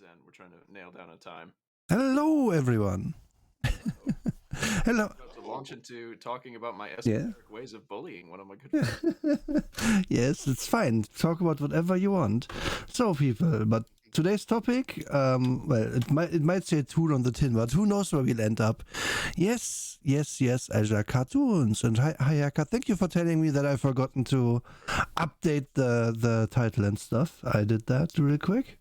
Zen. We're trying to nail down a time. Hello, everyone. Hello. I'm about to launch into talking about my esoteric ways of bullying one of my good friends. Yes, it's fine. Talk about whatever you want. So, people, but today's topic, well, it might say TOON on the tin, but who knows where we'll end up. Yes, Azure Cartoons. And hi, Hayaka, thank you for telling me that I've forgotten to update the title and stuff. I did that real quick.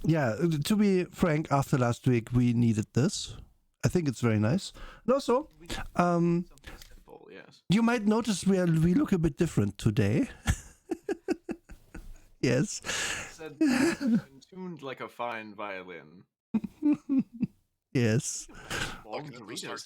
Yeah, to be frank, after last week, we needed this. I think it's very nice. And also, Simple, yes. you might notice we look a bit different today. Yes. Said tuned like a fine violin. Yes. Long to read those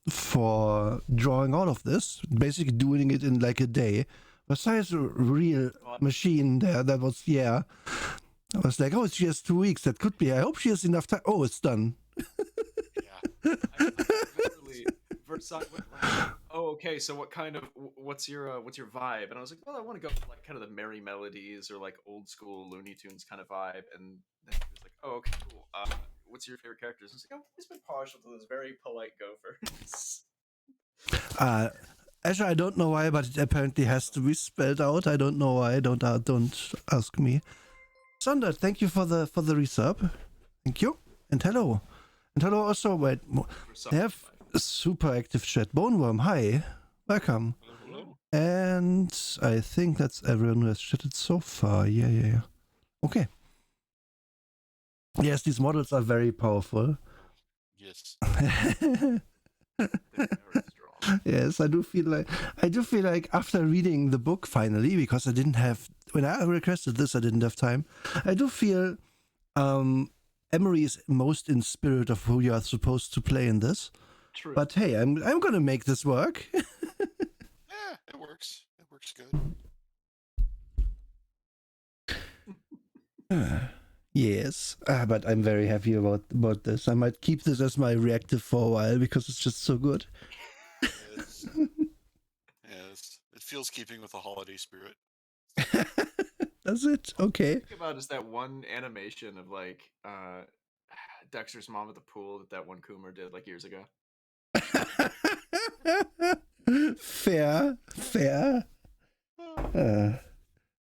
for drawing all of this, basically doing it in like a day. Besides a real machine there, that was, yeah. I was like, oh, it's just 2 weeks. That could be. I hope she has enough time. Oh, it's done. Yeah. I literally Versailles went like, oh, okay, so what's your vibe? And I was like, well, I want to go for like kind of the merry melodies or like old school Looney Tunes kind of vibe. And then he was like, oh, okay, cool. What's your favorite characters? I was like, oh, he's been partial to those very polite gophers. Actually, I don't know why, but it apparently has to be spelled out. I don't know why. Don't ask me. Sander, thank you for the resub. Thank you. And hello. And hello also. Wait, they have a super active chat. Boneworm, hi. Welcome. Hello. And I think that's everyone who has chatted so far. Yeah. Okay. Yes, these models are very powerful. Yes. Yes, I do feel like after reading the book finally, because I didn't have, when I requested this, I didn't have time. I do feel Emery is most in spirit of who you are supposed to play in this. True. But hey, I'm gonna make this work. Yeah, it works. It works good. Yes, but I'm very happy about this. I might keep this as my reactive for a while because it's just so good. Yes, it feels keeping with the holiday spirit. Does it? Okay. Think about is that one animation of like Dexter's mom at the pool that one Coomer did like years ago. Fair.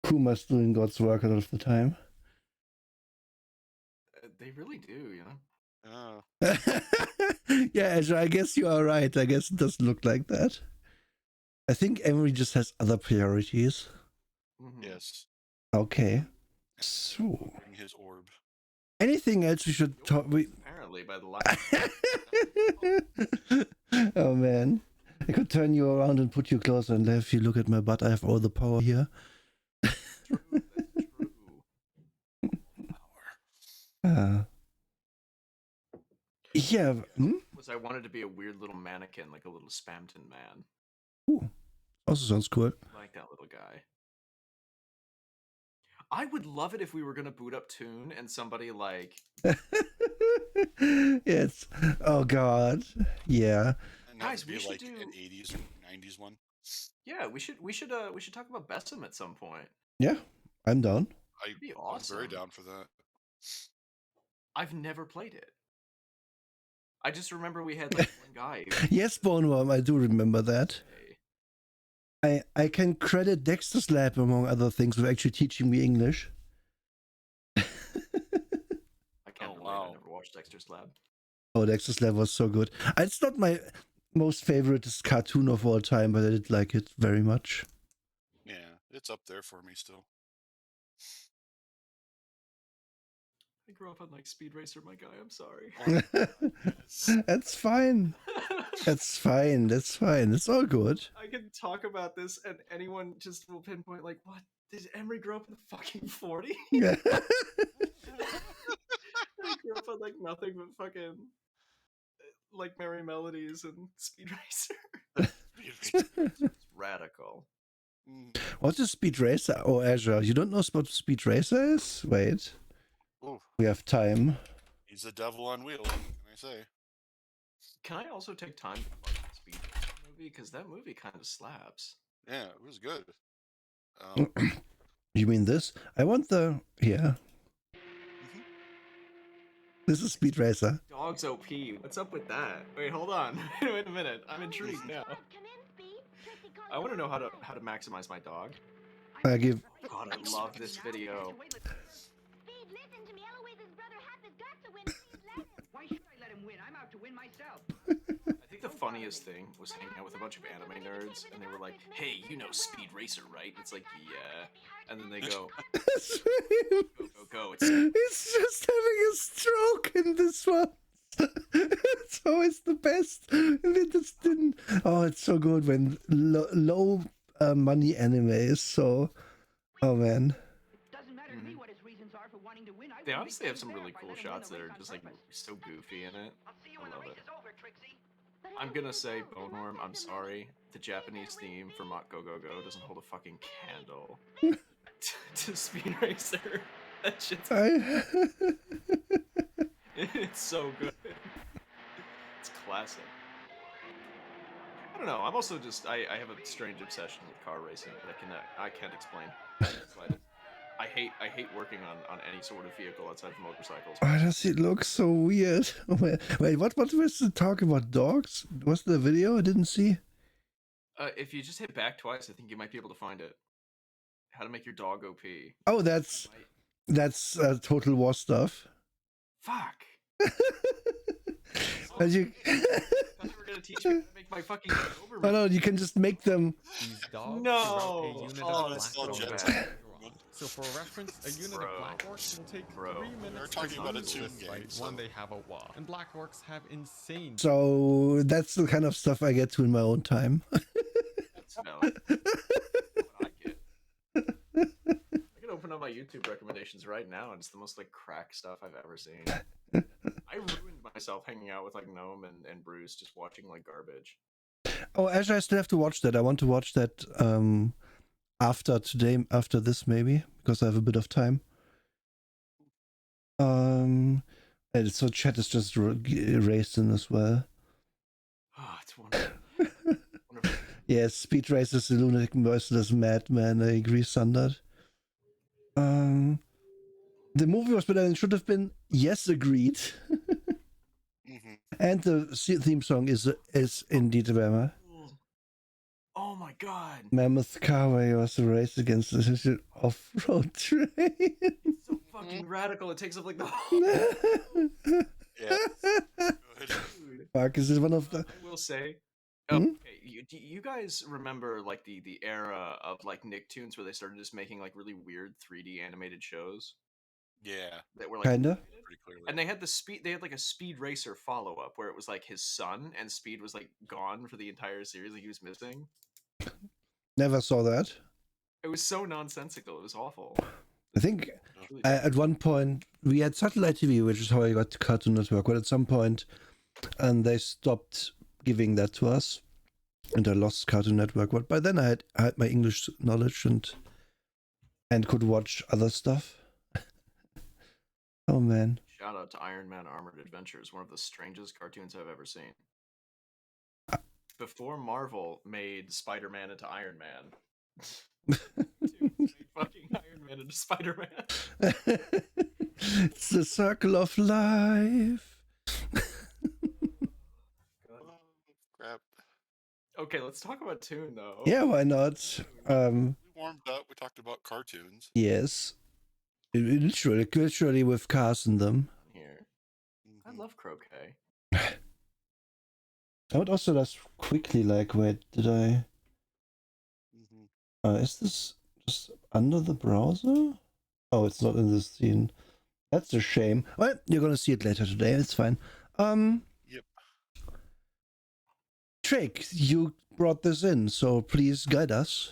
Kuma's doing God's work a lot of the time. They really do, you know. Oh. Yeah, Azure, I guess you are right. I guess it doesn't look like that. I think Emery just has other priorities. Mm-hmm. Yes. Okay. So, Bring his orb. anything else we should talk? Apparently, by the last. Oh man, I could turn you around and put you closer and have you look at my butt. I have all the power here. True. Yeah. I wanted to be a weird little mannequin, like a little Spamton man. Ooh, also sounds cool. I like that little guy. I would love it if we were gonna boot up TOON and somebody like. Yes. Oh God. Yeah. And Guys, be we should like do an 80s or 90s one. Yeah, we should talk about Bessem at some point. Yeah, I'm down. That'd be awesome. I'm very down for that. I've never played it. I just remember we had like one guy. Yes, Boneworm, I do remember that. I can credit Dexter's Lab, among other things, with actually teaching me English. I can't believe I never watched Dexter's Lab. Oh, Dexter's Lab was so good. It's not my most favorite cartoon of all time, but I did like it very much. Yeah, it's up there for me still. I grew up on like Speed Racer, my guy. I'm sorry. That's fine. That's fine. It's all good. I can talk about this, and anyone just will pinpoint like, what? Did Emery grow up in the fucking 40s? Yeah. I grew up on like nothing but fucking like Merry Melodies and Speed Racer. It's radical. What's a Speed Racer? Oh, Azure. You don't know what Speed Racer is? Wait. Ooh. We have time. He's the devil on wheels, what can I say? Can I also take time to watch the Speed Racer movie? Because that movie kind of slaps. Yeah, it was good. You mean this? I want the... Yeah. This is Speed Racer. Dog's OP. What's up with that? Wait, hold on. Wait a minute. I'm intrigued now. I want to know how to maximize my dog. I give... God, I love this video. Why should I let him win? I'm out to win myself. I think the funniest thing was hanging out with a bunch of anime nerds, and they were like, "Hey, you know Speed Racer, right?" It's like, "Yeah," and then they go, "Go!" It's just having a stroke in this one. It's always the best. And it just didn't. Oh, it's so good when low money anime is so. Oh man. Doesn't matter to me what his reasons are for wanting to win. They honestly have some really cool shots that are just like so goofy in it. I'll see you when the race is over, Trixie. I'm gonna say, Boneworm, I'm sorry. The Japanese theme for Mach Go Go Go doesn't hold a fucking candle to Speed Racer. That shit's it's so good. It's classic. I don't know. I'm also just I have a strange obsession with car racing that I can't explain. So I hate working on any sort of vehicle outside of motorcycles. Why does it look so weird? Wait, what was the talk about dogs? Was there a video I didn't see? If you just hit back twice, I think you might be able to find it. How to make your dog OP. Oh, that's Total War stuff. Fuck. And you... I thought you were gonna teach me how to make my fucking Doberman. Oh no, you can just make them. These dogs No! throw a unit Oh, of that's black so orcs bad. So for reference, a unit Bro. of black orcs will take Bro. 3 minutes We're talking to about a use TOON this game, fight so- when they have a wall. And black orcs have insane So that's the kind of stuff I get to in my own time. That's valid. What I get. I can open up my YouTube recommendations right now, and it's the most like crack stuff I've ever seen. I ruined myself hanging out with like Gnome and Bruce, just watching like garbage. Oh, actually, I still have to watch that. I want to watch that after this maybe, because I have a bit of time. And so chat is just erased in as well. Oh, it's wonderful. Wonderful. Yes, Speed Racer is the lunatic merciless madman. I agree, Sandard. The movie was better than it should have been. Yes, agreed. Mm-hmm. And the theme song is indeed better. Oh my god. Mammoth Carway was a race against the off-road train. It's so fucking radical. It takes up like the whole Yeah. Good. dude. Fuck, is it one of the... I will say, Hmm? okay, do you guys remember like the era of like Nicktoons where they started just making like really weird 3D animated shows Yeah, that were like Kinda. animated? pretty clearly. And they had like a Speed Racer follow up where it was like his son and Speed was like gone for the entire series, like he was missing. Never saw that. It was so nonsensical. It was awful. I think It was really at one point we had satellite TV, which is how I got to Cartoon Network, but at some point and they stopped giving that to us and I lost Cartoon Network. But by then I had my English knowledge and could watch other stuff. Oh man. Shout out to Iron Man Armored Adventures, one of the strangest cartoons I've ever seen. Before Marvel made Spider-Man into Iron Man. Dude, made fucking Iron Man into Spider-Man. It's the circle of life. Oh, crap. Okay, let's talk about Toon though. Yeah, why not? We warmed up. We talked about cartoons. Yes. Literally with cars in them. Here. I Mhm. love croquet. I would also just quickly wait, did I... Mhm. Is this just under the browser? Oh, it's not in the scene. That's a shame. Well, you're gonna see it later today, it's fine. Yep. Drake, you brought this in, so please guide us.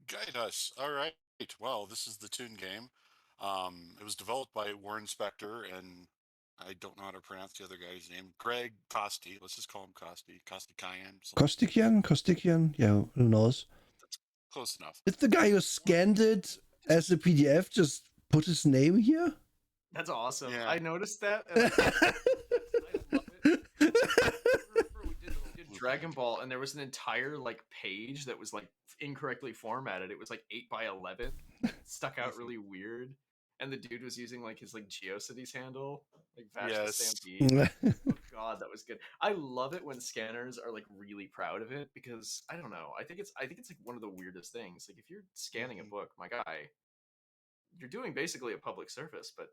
Guide us. All right. Well, this is the TOON game. It was developed by Warren Spector and I don't know how to pronounce the other guy's name. Greg Costi. Let's just call him Costi. Costi Cayenne. Kostikian? Yeah, who knows? Close enough. Did the guy who scanned it as a PDF just put his name here? That's awesome. Yeah. I noticed that. And I love it. I remember we did Dragon Ball, and there was an entire page that was incorrectly formatted. It was 8x11. It stuck out really weird. And the dude was using his GeoCities handle, Vast Yes. Stampede. Oh god, that was good. I love it when scanners are really proud of it because I don't know. I think it's one of the weirdest things. If you're scanning a book, my guy, you're doing basically a public service, but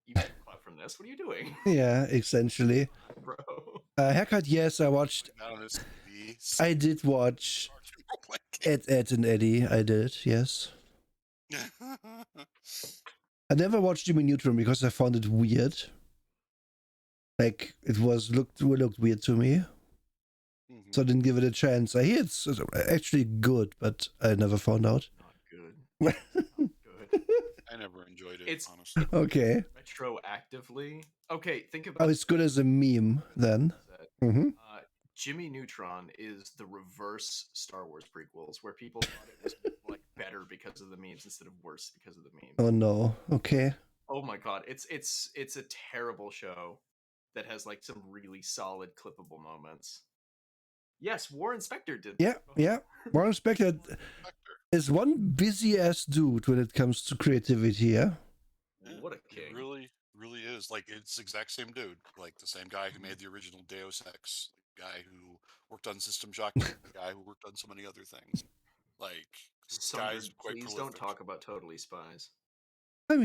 you get clout from this. What are you doing, Yeah, essentially. bro? Haircut, yes, I watched. Not on his TV. I did watch Cartoon role-playing Ed and Eddie. I did, yes. game. I never watched Jimmy Neutron because I found it weird. It looked weird to me, Mhm. so I didn't give it a chance. I hear it's actually good, but I never found out. Not good. Not good. I never enjoyed it, It's- honestly. Okay. Retroactively. Okay, think about Oh, it's good as a meme then. that. Mm-hmm. Jimmy Neutron is the reverse Star Wars prequels, where people thought it was like better because of the memes instead of worse because of the memes. Oh no. Okay. Oh my god, it's a terrible show that has like some really solid clippable moments. Yes, Warren Spector did. Yeah, yeah. Warren Spector Spectre. is one busy ass dude when it comes to creativity. Yeah. Yeah, What a he king. really is. Like, it's the exact same dude. Like, the same guy who made the original Deus Ex, the guy who worked on System Shock, the guy who worked on so many other things. Like, this guy's Sondred, quite please prolific. don't talk about Totally Spies. I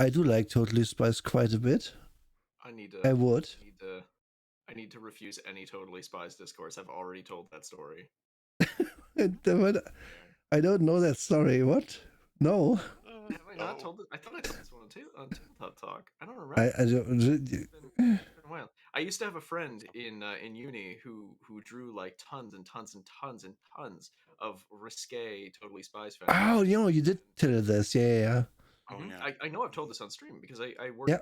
do like Totally Spies quite a bit. I need to. I would. I need to refuse any Totally Spies discourse. I've already told that story. I don't know that story. What? No. Have I not No. told it? I thought I told this one on Tabletop Talk. I don't remember. I don't. It's been a while. I used to have a friend in uni who drew like tons and tons and tons and tons of risque Totally Spies fans. Oh, you did tell this. Yeah. Oh, Mhm. yeah. I know I've told this on stream because I worked Yeah.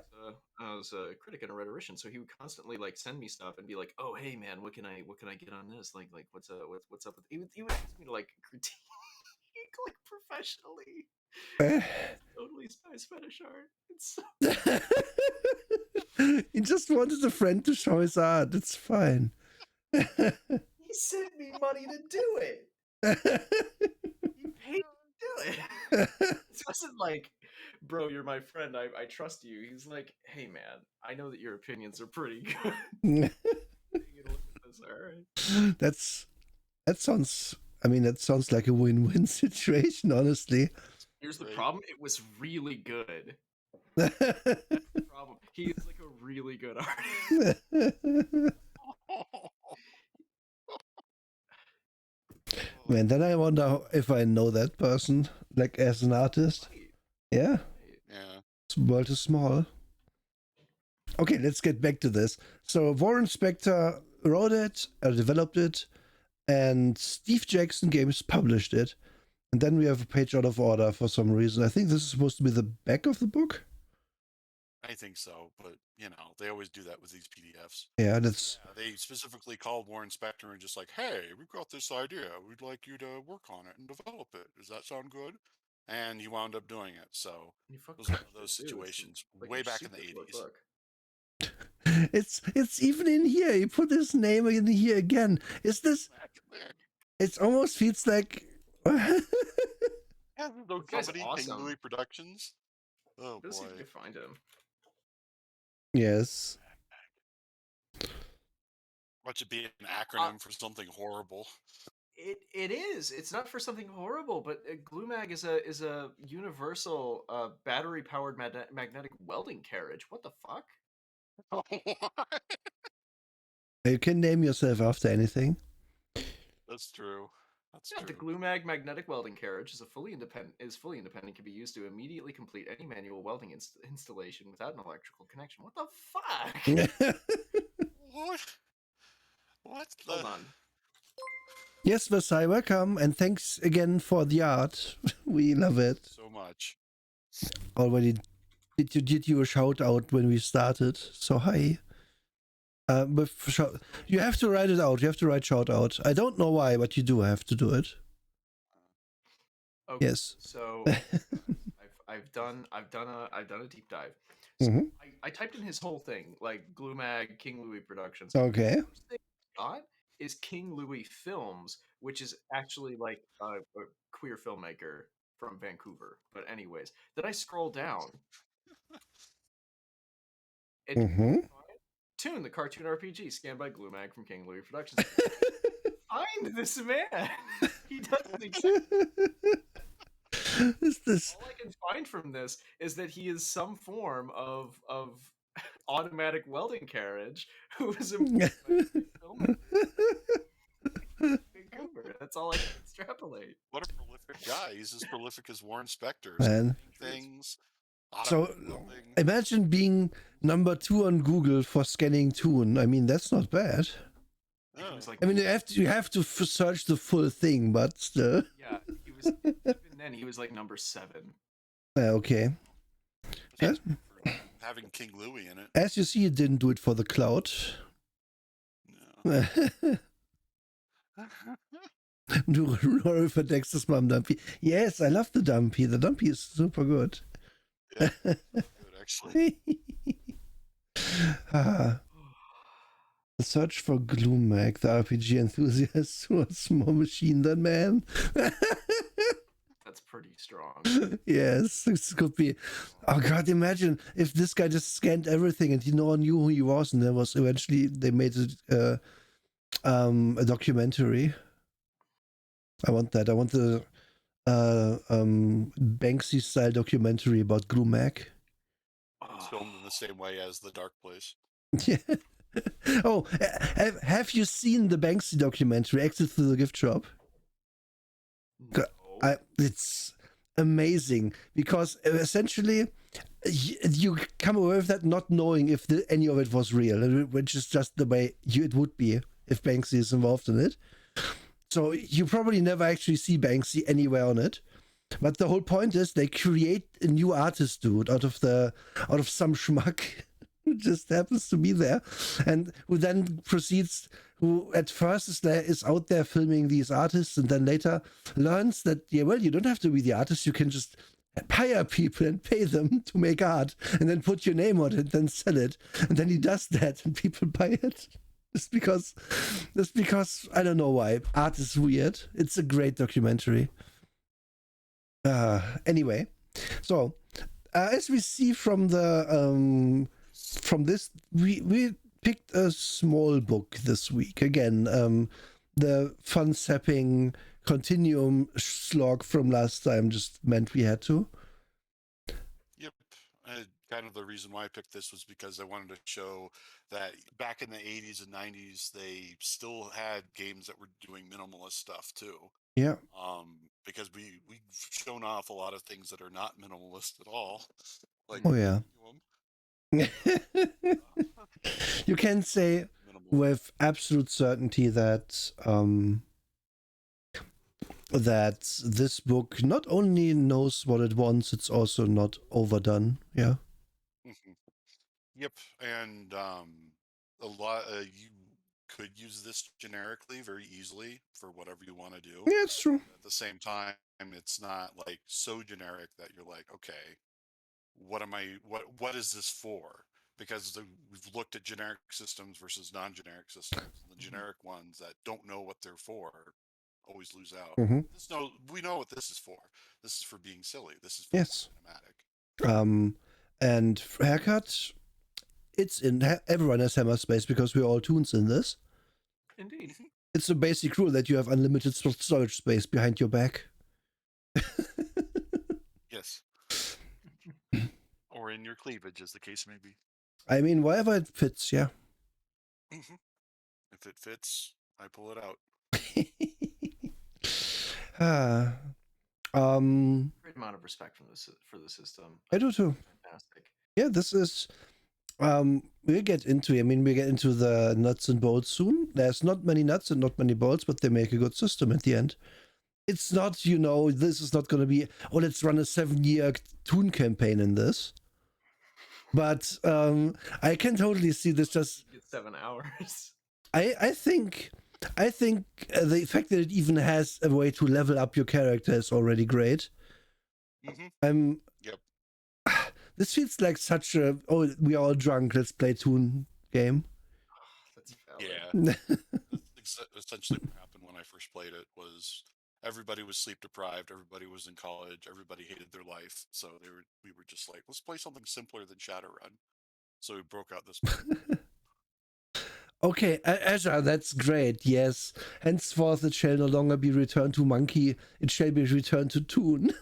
as a critic and a rhetorician, so he would constantly like send me stuff and be like, "Oh, hey man, what can I get on this? Like what's up with?" He would ask me to like critique like professionally. Totally Spies fetish art. It's so He just wanted a friend to show his art. It's fine. he sent me money to do it. He paid to do it. It wasn't like, bro, you're my friend. I trust you. He's like, hey man, I know that your opinions are pretty good. Take a look at this, all right. That sounds like a win-win situation, honestly. Here's the Right. problem. It was really good. That's the problem. He is like a really good artist. Man, then I wonder if I know that person, like as an artist. Right, Yeah, right. Yeah. this world is small. Okay, let's get back to this. So Warren Spector wrote it, developed it, and Steve Jackson Games published it. And then we have a page out of order for some reason. I think this is supposed to be the back of the book. I think so, but they always do that with these PDFs. Yeah, that's Yeah, they specifically called Warren Spector and just like, hey, we've got this idea. We'd like you to work on it and develop it. Does that sound good? And he wound up doing it. So You it fucking was one of did, those too. It's situations like way a back in the super 80s. book. it's even in here. You put his name in here again. Is this? It almost feels like. Yeah, no This guy's company, awesome. King Louis Productions. Oh Let's see boy. if we can find him. Yes. Watch it be an acronym for something horrible. It is. It's not for something horrible, but GlueMag is a universal battery powered magnetic welding carriage. What the fuck? You can name yourself after anything. That's true. That's Yeah, the true. GlueMag magnetic welding carriage is fully independent. Can be used to immediately complete any manual welding installation without an electrical connection. What the fuck? What? What the? Hold on. Yes, Versailles, welcome, and thanks again for the art. We love it. So much. Already did you a shout out when we started? So hi. You have to write it out. You have to write shout out. I don't know why, but you do have to do it. Okay, Yes. So I've done a deep dive. So Mhm. I typed in his whole thing, like GlueMag, King Louis Productions. Okay. The first thing I got is King Louis Films, which is actually like a queer filmmaker from Vancouver. But anyways, then I scroll down. Mm-hmm. TOON, the cartoon RPG, scanned by GlueMag from King Louis Productions. Find this man. He doesn't exist. Is this? All I can find from this is that he is some form of automatic welding carriage who is a filmmaker in Vancouver. That's all I can extrapolate. What a prolific guy. He's as prolific as Warren Spector. Man. Things. So imagine being number 2 on Google for scanning TOON. I mean, that's not bad. Oh. Like, I mean, you have to search the full thing, but still. yeah, he was even then he was like number 7. Okay. For having King Louis in it. As you see, it didn't do it for the cloud. No. Du Roll verdeckst es mal am Dumpy. Yes, I love the Dumpy. The Dumpy is super good. Yeah, good actually. Ah, the search for Gloomag, the RPG enthusiast who was more machine than man. That's pretty strong. Yes, this could be. Oh God, imagine if this guy just scanned everything and no one knew who he was, and there was eventually they made it a documentary. I want that. I want the Banksy style documentary about Gloomag. It's filmed in the same way as The Dark Place. Yeah. Oh, have you seen the Banksy documentary, Exit Through the Gift Shop? No. It's amazing because essentially you come away with that not knowing if any of it was real, which is just the way it would be if Banksy is involved in it. So you probably never actually see Banksy anywhere on it. But the whole point is they create a new artist dude out of some schmuck who just happens to be there, and who then proceeds, who at first is out there filming these artists, and then later learns that, yeah, well, you don't have to be the artist, you can just hire people and pay them to make art, and then put your name on it, and then sell it. And then he does that, and people buy it. Just because I don't know why. Art is weird. It's a great documentary. Anyway, so as we see from the from this, we picked a small book this week. Again, the fun sapping continuum slog from last time just meant we had to. Yep. Kind of the reason why I picked this was because I wanted to show that back in the 80s and 90s, they still had games that were doing minimalist stuff too. Yeah. Because we've shown off a lot of things that are not minimalist at all. Like, Oh yeah. You can say with absolute certainty that that this book not only knows what it wants, it's also not overdone. Yeah. Mhm. Yep, and a lot you could use this generically very easily for whatever you want to do. Yeah, it's true. At the same time, it's not like so generic that you're like, okay, what is this for? Because we've looked at generic systems versus non-generic systems. The generic ones that don't know what they're for always lose out. Mhm. We know what this is for. This is for being silly. This is for Yes. cinematic. And haircut, it's in everyone has hammer space because we're all toons in this. Indeed. It's a basic rule that you have unlimited storage space behind your back. Yes. Or in your cleavage, as the case may be. I mean, wherever it fits, yeah. Mm-hmm. If it fits, I pull it out. Great amount of respect for the system. I do too. Fantastic. Yeah, this is. We'll get into. I mean, we get into the nuts and bolts soon. There's not many nuts and not many bolts, but they make a good system at the end. It's not, this is not going to be. Oh, let's run a 7-year TOON campaign in this. But I can totally see this just. Get 7 hours. I think the fact that it even has a way to level up your character is already great. Mm-hmm. Yep. This feels like such a we are all drunk, let's play TOON game. That's valid. Yeah. That's essentially what happened when I first played it. Was everybody was sleep deprived, everybody was in college, everybody hated their life, so we were just like, let's play something simpler than Shadowrun. So we broke out this. Okay, Azure, that's great. Yes, henceforth it shall no longer be returned to Monkey; it shall be returned to TOON.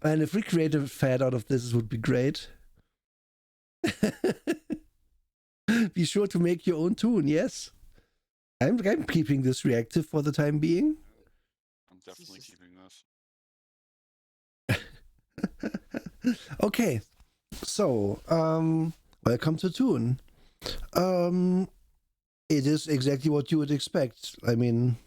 And if we create a fad out of this, it would be great. Be sure to make your own TOON. Yes, I'm keeping this reactive for the time being. I'm definitely keeping this. Okay, so welcome to TOON. It is exactly what you would expect. I mean,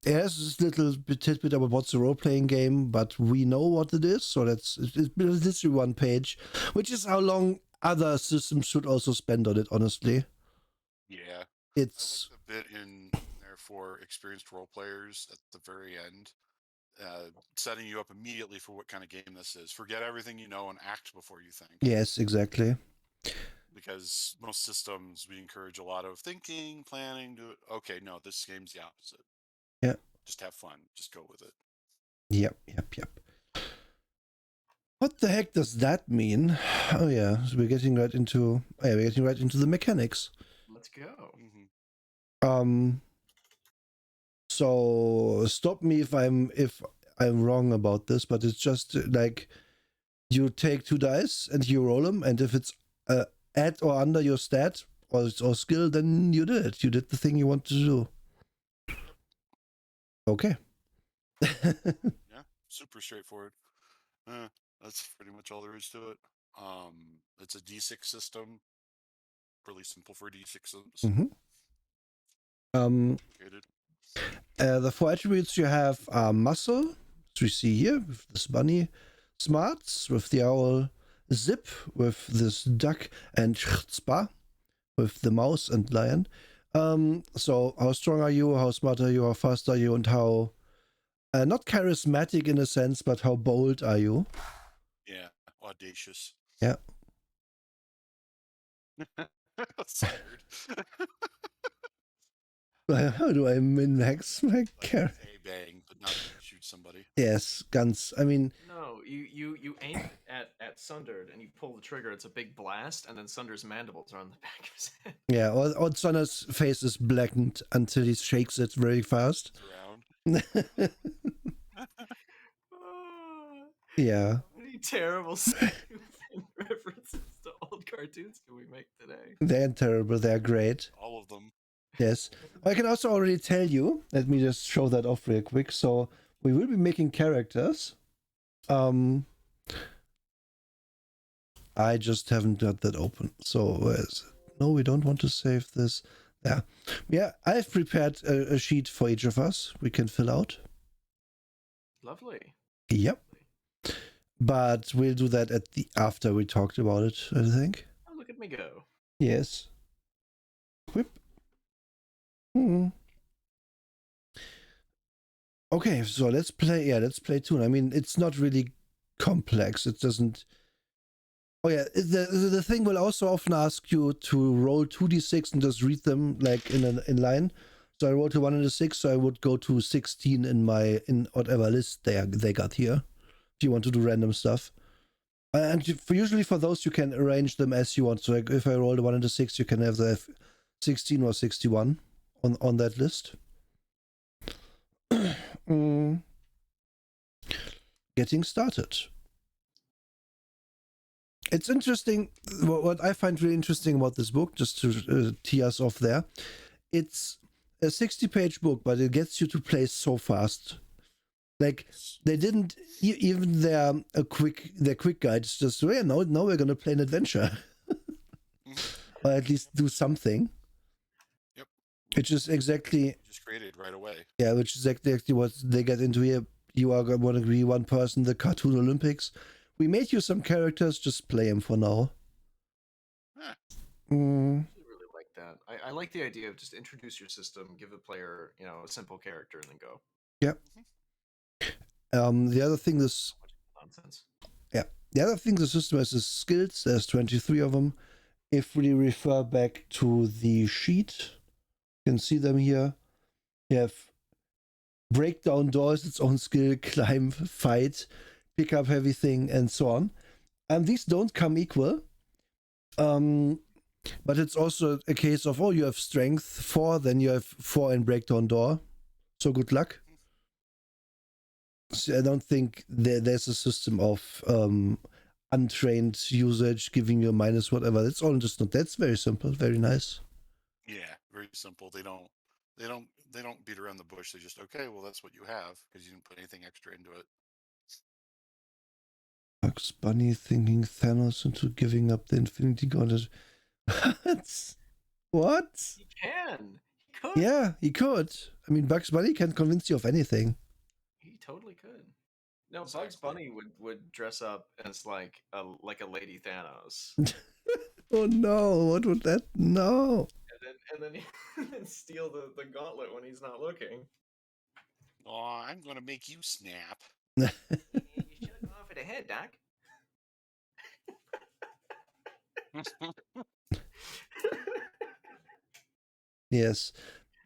there's this little tidbit about what's a role-playing game, but we know what it is, so it's built history one page, which is how long other systems should also spend on it, honestly. Yeah. It's I like the bit in there for experienced role players at the very end, setting you up immediately for what kind of game this is. Forget everything you know and act before you think. yes, exactly. Because most systems, we encourage a lot of thinking, planning. Okay, no, this game's the opposite. Yeah. Just have fun. Just go with it. Yep. What the heck does that mean? Oh yeah, so we're getting right into the mechanics. Let's go. So stop me if I'm wrong about this, but it's just like you take 2 dice and you roll them, and if it's at or under your stat or skill, then you did it. You did the thing you wanted to do. Okay. Yeah, super straightforward. That's pretty much all there is to it. It's a D6 system. Really simple for D6 systems. The 4 attributes you have are muscle, as we see here with this bunny, smarts with the owl, zip with this duck, and chutzpah with the mouse and lion. So how strong are you, how smart are you, how fast are you, and how not charismatic in a sense, but how bold are you? Yeah, audacious. Yeah. That's weird. How do I min-max my character? A bang, but not shoot somebody. Yes, guns. I mean, No, you aim at Sundered and you pull the trigger. It's a big blast, and then Sunder's mandibles are on the back of his head. yeah, or Sonner's face is blackened until he shakes it very fast. Around. Yeah. How many terrible stupid references to old cartoons can we make today? They're terrible. They're great. All of them. Yes. I can also already tell you, let me just show that off real quick. So we will be making characters. I just haven't got that open. So where is it? No, we don't want to save this. Yeah, I've prepared a sheet for each of us we can fill out. Lovely. Yep. But we'll do that after we talked about it, I think. Oh, look at me go. Yes. Whip. Okay, so let's play TOON. I mean, it's not really complex. It doesn't. Oh yeah, the thing will also often ask you to roll 2d6 and just read them like in line. So I rolled a 1 and a 6, so I would go to 16 in whatever list they got here. If you want to do random stuff. And usually for those you can arrange them as you want. So like if I roll a 1 and a 6, you can have the 16 or 61 on that list. Getting started. It's interesting. What I find really interesting about this book, just to tee us off there, it's a 60-page book, but it gets you to play so fast. Like they didn't even their quick guides. Just now we're gonna play an adventure, or at least do something. Yep. Which is exactly just created right away. Yeah, which is exactly what they get into here. You are going to be one person, the Cartoon Olympics. We made you some characters, just play them for now. I really like that. I like the idea of just introduce your system, give the player, a simple character, and then go. Yeah. The other thing is nonsense. Yeah. The other thing the system has is skills. There's 23 of them. If we refer back to the sheet, you can see them here. You have break down doors, its own skill, climb, fight, pick up heavy thing, and so on. And these don't come equal. But it's also a case of, you have strength 4, then you have 4 in breakdown door. So good luck. So I don't think there's a system of untrained usage giving you a minus whatever. It's all just not. That's very simple, very nice. Yeah, very simple. They don't beat around the bush. They just, okay, well, that's what you have because you didn't put anything extra into it. Bugs Bunny thinking Thanos into giving up the Infinity Gauntlet. What? He can. He could. Yeah, he could. I mean, Bugs Bunny can convince you of anything. He totally could. No, Bugs Bunny would dress up as like a Lady Thanos. Oh no, what would that? No. and then and then steal the gauntlet when he's not looking. Oh, I'm gonna make you snap. You should have gone for the head, Doc. Yes.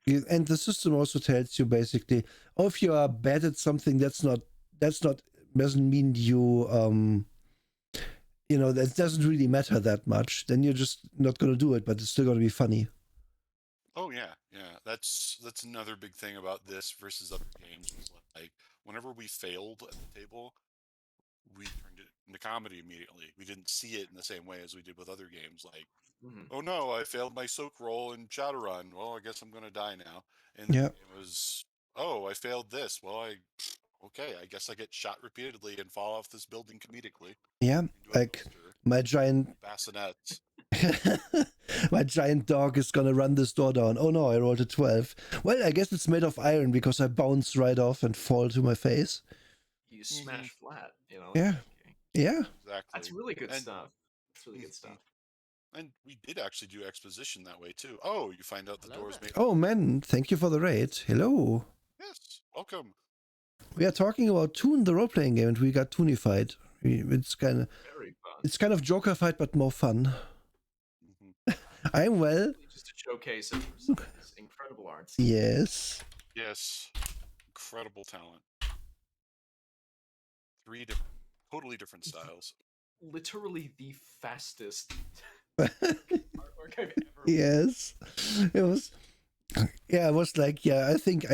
And the system also tells you basically, oh, if you are bad at something, doesn't mean that doesn't really matter that much. Then you're just not gonna do it, but it's still gonna be funny. Oh yeah, yeah. That's another big thing about this versus other games. Was like whenever we failed at the table, we turned it into comedy immediately. We didn't see it in the same way as we did with other games. Like, oh no, I failed my soak roll in Shadowrun. Well, I guess I'm gonna die now. And Yeah. it was, oh, I failed this. Well, okay, I guess I get shot repeatedly and fall off this building comedically Yeah. into a Like poster, my giant bassinets. my giant dog is gonna run this door down. Oh no, I rolled a 12. Well, I guess it's made of iron because I bounce right off and fall to my face. You smash flat, Yeah. Yeah. Exactly. That's really good And- stuff. That's really good stuff. And we did actually do exposition that way too. Oh, you find out the Hello door's there. made. Oh man, thank you for the raid. Hello. Yes, welcome. We are talking about TOON, the role-playing game, and we got Toonified. It's kind of Joker-fight, but more fun. I'm well. Just a showcase of Versailles' incredible arts. Yes. Yes, incredible talent. 3 totally different styles. Literally the fastest artwork I've ever. Yes. It was. Yeah, it was like, yeah, I think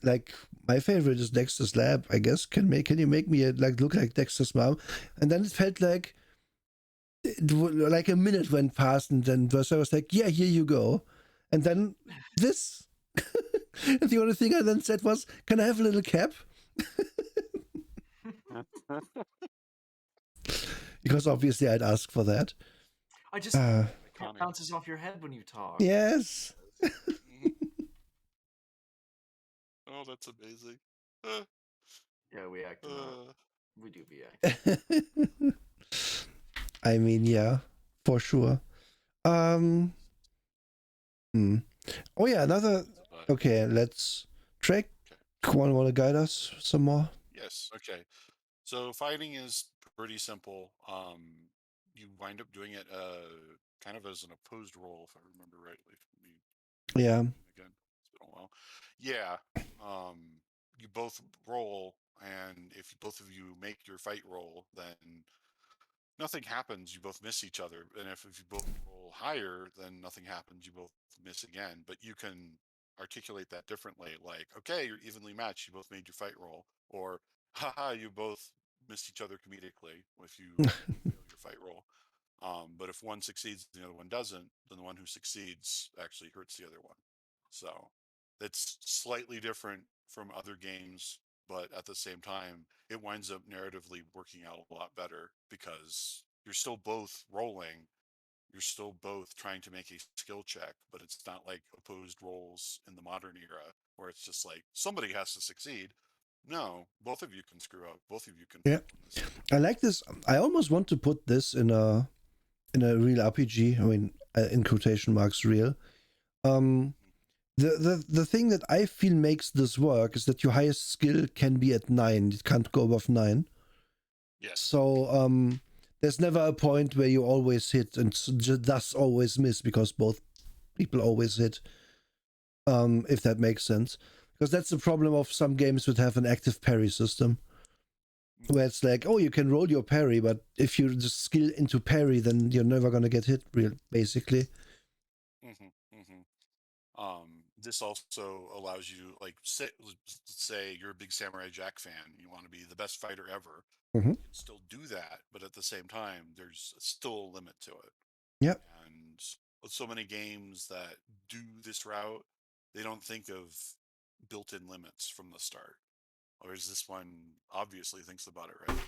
like my favorite is Dexter's Lab. I guess can you make me look like Dexter's mom? And then it felt like like a minute went past, and then Versa was like, yeah, here you go. And then this. And the only thing I then said was, can I have a little cap? Because obviously I'd ask for that. I just it bounces off your head when you talk. Yes. Oh, that's amazing. Yeah, we act them out. We do be acting. I mean, yeah, for sure. Oh yeah, another. Okay, let's track. Want to guide us some more? Yes. Okay. So fighting is pretty simple. You wind up doing it kind of as an opposed roll, if I remember rightly. Yeah. Again, it's been a while. Yeah. You both roll, and if both of you make your fight roll, then nothing happens. You both miss each other. And if you both roll higher, then nothing happens. You both miss again. But you can articulate that differently. Like, okay, you're evenly matched. You both made your fight roll. Or, haha, you both missed each other comedically if you fail your fight roll. But if one succeeds and the other one doesn't, then the one who succeeds actually hurts the other one. So it's slightly different from other games, but at the same time, it winds up narratively working out a lot better because you're still both rolling. You're still both trying to make a skill check, but it's not like opposed roles in the modern era where it's just like somebody has to succeed. No, both of you can screw up. Both of you can. Yeah, I like this. I almost want to put this in a real RPG. I mean, in quotation marks, real. The thing that I feel makes this work is that your highest skill can be at 9. It can't go above 9. Yes. So there's never a point where you always hit and thus always miss because both people always hit. If that makes sense. Because that's the problem of some games that have an active parry system. Where it's like, oh, you can roll your parry, but if you just skill into parry, then you're never gonna get hit, basically. This also allows you, like, say you're a big Samurai Jack fan, you want to be the best fighter ever. You can still do that, but at the same time, there's still a limit to it. Yep. And so many games that do this route, they don't think of built-in limits from the start. Whereas this one obviously thinks about it right away.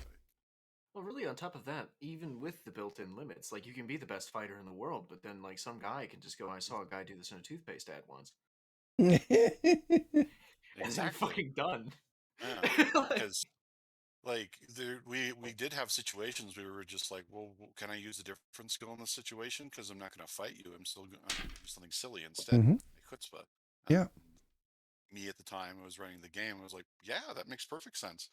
Well, really, on top of that, even with the built-in limits, like, you can be the best fighter in the world, but then, like, some guy can just go, I saw a guy do this in a toothpaste ad once. Exactly. And you're fucking done. Yeah, because like we did have situations we were just like, well, can I use a different skill in this situation? Because I'm not going to fight you. I'm going to do something silly instead. Mhm. Chutzpah. Yeah. Me at the time, I was running the game. I was like, yeah, that makes perfect sense.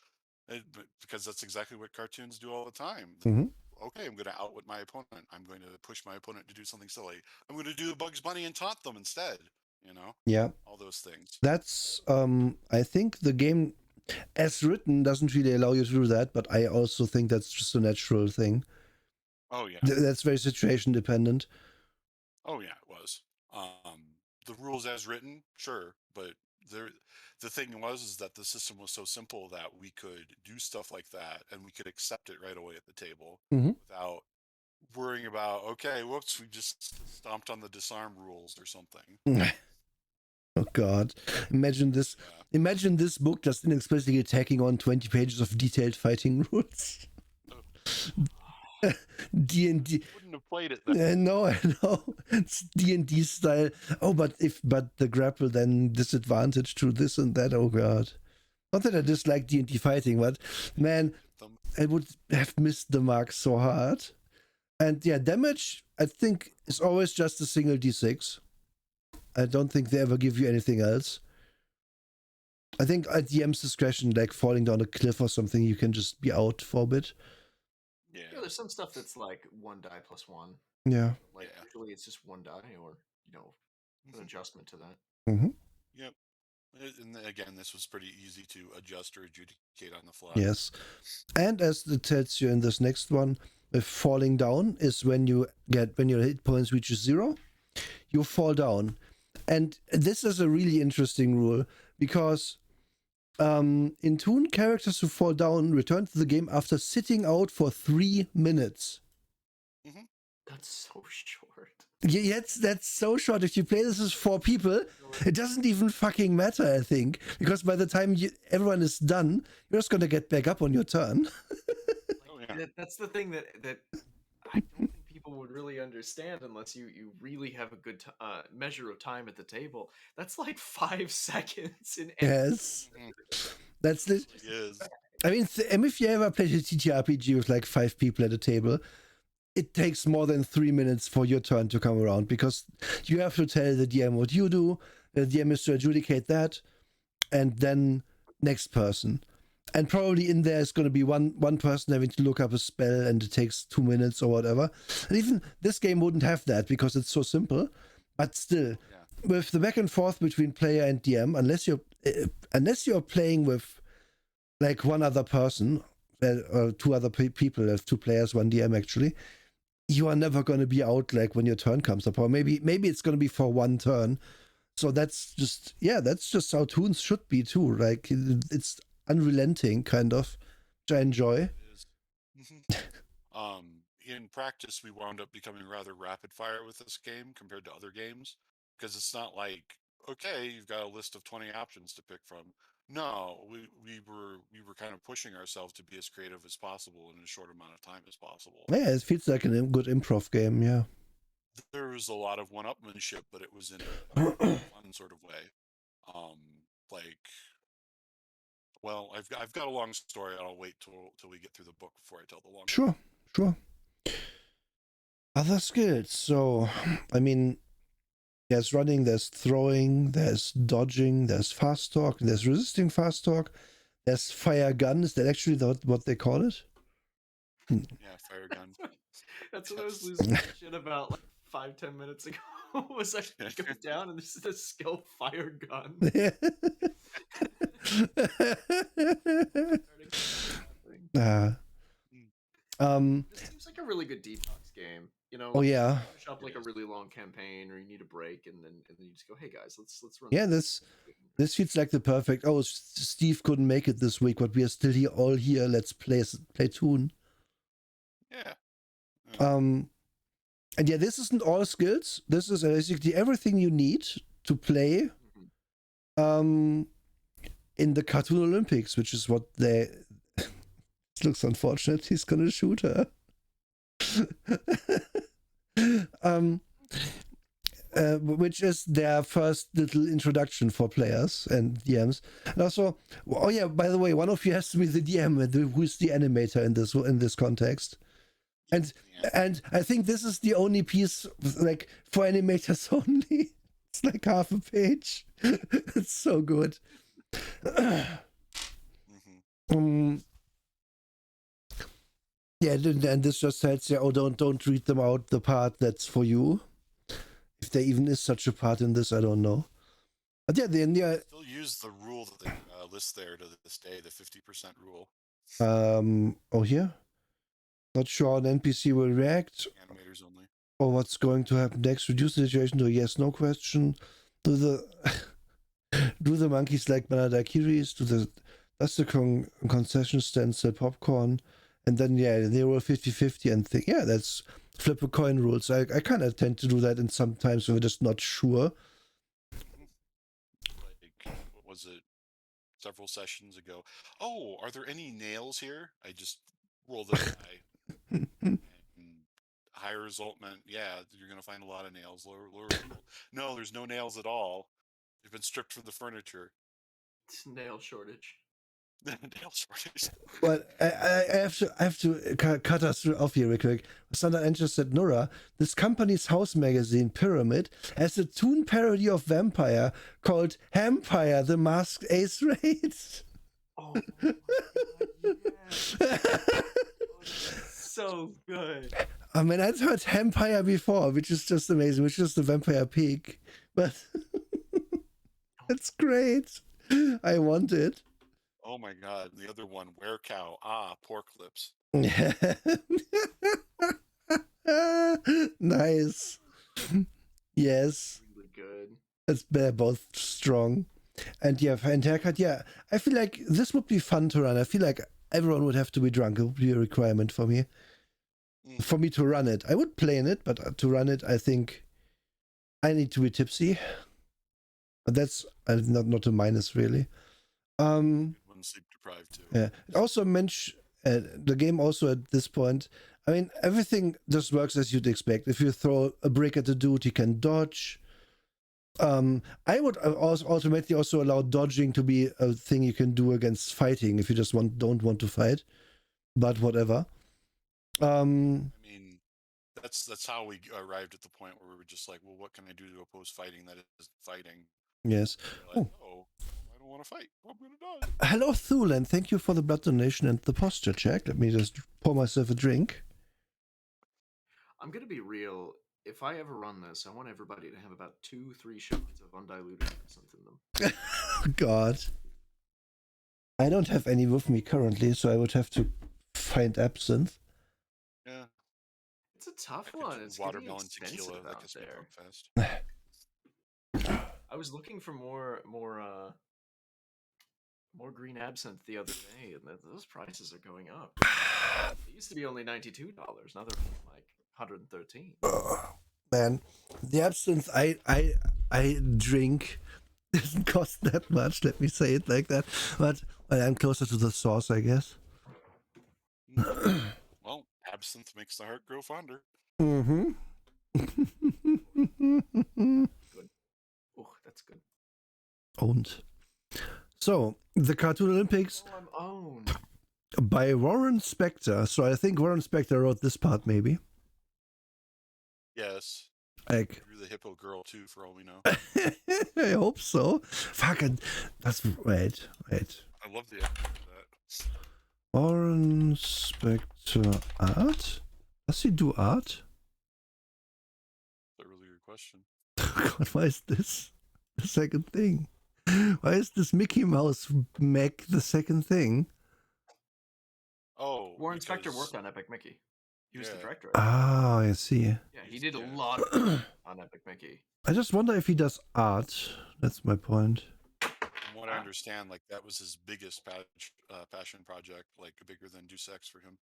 Because that's exactly what cartoons do all the time. Mhm. Okay, I'm going to outwit my opponent. I'm going to push my opponent to do something silly. I'm going to do Bugs Bunny and taunt them instead. You know, Yeah. all those things. That's I think the game as written doesn't really allow you to do that, but I also think that's just a natural thing. Oh yeah. That's very situation dependent. Oh yeah, it was. The rules as written, sure, but the thing was is that the system was so simple that we could do stuff like that and we could accept it right away at the table Mhm. without worrying about, okay, whoops, we just stomped on the disarm rules or something. Oh God! Imagine this. Yeah. Imagine this book just inexplicably tacking on 20 pages of detailed fighting rules. D&D. Wouldn't have played it then. No, I know it's D&D style. Oh, but the grapple then disadvantage to this and that. Oh God! Not that I dislike D&D fighting, but man, I would have missed the mark so hard. And yeah, damage I think is always just a single d6. I don't think they ever give you anything else. I think at DM's discretion, like falling down a cliff or something, you can just be out for a bit. Yeah. Yeah, there's some stuff that's like 1 die plus 1. Yeah. Like Yeah. usually it's just 1 die, or an adjustment to that. Mm-hmm. Yep. And again, this was pretty easy to adjust or adjudicate on the fly. Yes. And as it tells you in this next one, if falling down is when your hit points reaches 0, you fall down. And this is a really interesting rule because in TOON, characters who fall down return to the game after sitting out for 3 minutes. Mm-hmm. That's so short. Yeah, that's so short. If you play this as 4 people, it doesn't even fucking matter, I think. Because by the time everyone is done, you're just going to get back up on your turn. Oh, yeah. That's the thing that I don't think people would really understand unless you really have a good measure of time at the table. That's like 5 seconds in any Yes. That's the. Yes. I mean, if you ever played a TTRPG with like 5 people at a table, it takes more than 3 minutes for your turn to come around because you have to tell the DM what you do. The DM is to adjudicate that, and then next person. And probably in there is going to be one person having to look up a spell, and it takes 2 minutes or whatever. And even this game wouldn't have that because it's so simple. But still, with the back and forth between player and DM, unless you're playing with like one other person, or 2 other people, 2 players, 1 DM actually, you are never going to be out like when your turn comes up, or maybe it's going to be for 1 turn. So that's just how toons should be too. Like it's unrelenting kind of, which I enjoy. In practice, we wound up becoming rather rapid fire with this game compared to other games because it's not like, okay, you've got a list of 20 options to pick from. No, we were kind of pushing ourselves to be as creative as possible in a short amount of time as possible. Yeah, it feels like a good improv game. Yeah, there was a lot of one-upmanship, but it was in a fun sort of way. Well, I've got a long story. I'll wait till we get through the book before I tell the long story. Sure. Other skills. So, I mean, there's running, there's throwing, there's dodging, there's fast talk, there's resisting fast talk, there's fire gun. Is that actually what they call it? Yeah, fire gun. That's what I was losing shit about like 5-10 minutes ago. Was I go down and this is a skill fire gun. It seems like a really good detox game. Oh yeah. Finish up like a really long campaign, or you need a break, and then you just go, hey guys, let's run. Yeah, this feels like the perfect. Oh, Steve couldn't make it this week, but we are still all here. Let's play TOON. Yeah. And yeah, this isn't all skills. This is basically everything you need to play in the Cartoon Olympics, which is what they... It looks unfortunate. He's gonna shoot her. which is their first little introduction for players and DMs. And also, oh yeah, by the way, one of you has to be the DM, who's the animator in this context. And I think this is the only piece like for animators only. It's like half a page. It's so good. Yeah, and this just says, yeah, oh, don't read them out the part that's for you. If there even is such a part in this, I don't know. But yeah, Still use the rule that they list there to this day, the 50% rule. Oh, here? Not sure how an NPC will react. Animators only. Or what's going to happen next. Reduce the situation to a yes/no question. Do the monkeys like banadakiris? Does the concession stand sell popcorn? And then, yeah, they roll 50-50 and think, yeah, that's flip a coin rules. I kind of tend to do that, and sometimes when we're just not sure. Like, what was it? Several sessions ago. Oh, are there any nails here? I just roll the die. And higher result meant, yeah, you're going to find a lot of nails. Lower result. No, there's no nails at all. They've been stripped from the furniture. It's nail shortage. Nail shortage. But I have to cut us off here real quick. Sandra Angel said, Nora, this company's house magazine, Pyramid, has a TOON parody of Vampire called Hampire, the Masked Ace Raid. Oh my God, yes. So good. I mean, I'd heard Hampire before, which is just amazing, which is the Vampire Peak. But it's great. I want it. Oh my God. The other one, were cow. Pork lips. Nice. Yes. Really good. They're both strong. And yeah, and haircut, yeah. I feel like this would be fun to run. I feel like everyone would have to be drunk. It would be a requirement for me. For me to run it. I would play in it, but to run it, I think I need to be tipsy. But that's not a minus, really. Sleep deprived too. Yeah. Also the game also at this point, I mean, everything just works as you'd expect. If you throw a brick at a dude, he can dodge. I would also ultimately also allow dodging to be a thing you can do against fighting if you just don't want to fight. But whatever. I mean, that's how we arrived at the point where we were just like, well, what can I do to oppose fighting that isn't fighting? Yes. Like, I don't want to fight. I'm gonna die. Hello, Thulan. Thank you for the blood donation and the posture check. Let me just pour myself a drink. I'm gonna be real. If I ever run this, I want everybody to have about 2-3 shots of undiluted absinthe in them. God. I don't have any with me currently, so I would have to find absinthe. Yeah. It's a tough one. It's watermelon getting tequila expensive like out a there. fast. I was looking for more green absinthe the other day, and those prices are going up. It used to be only $92. Now they're like $113. Man, the absinthe I drink doesn't cost that much. Let me say it like that. But I'm closer to the source, I guess. Well, absinthe makes the heart grow fonder. Mm-hmm. Good. Oh, that's good. Owned. So, the Cartoon Olympics Oh, I'm owned. by Warren Spector. So I think Warren Spector wrote this part, maybe. Yes. Like, You're the hippo girl too, for all we know. I hope so. Fucking, that's wait. I love the idea of that. Warren Spector art? Does he do art? That's a really good question. God, why is this the second thing? Why is this Mickey Mouse Mac the second thing? Warren Warren Spector worked on Epic Mickey. He was the director. Ah, I see. Yeah, he did a lot of work on Epic Mickey. I just wonder if he does art. That's my point. From what I understand, like that was his biggest passion project, like bigger than Deus Ex for him.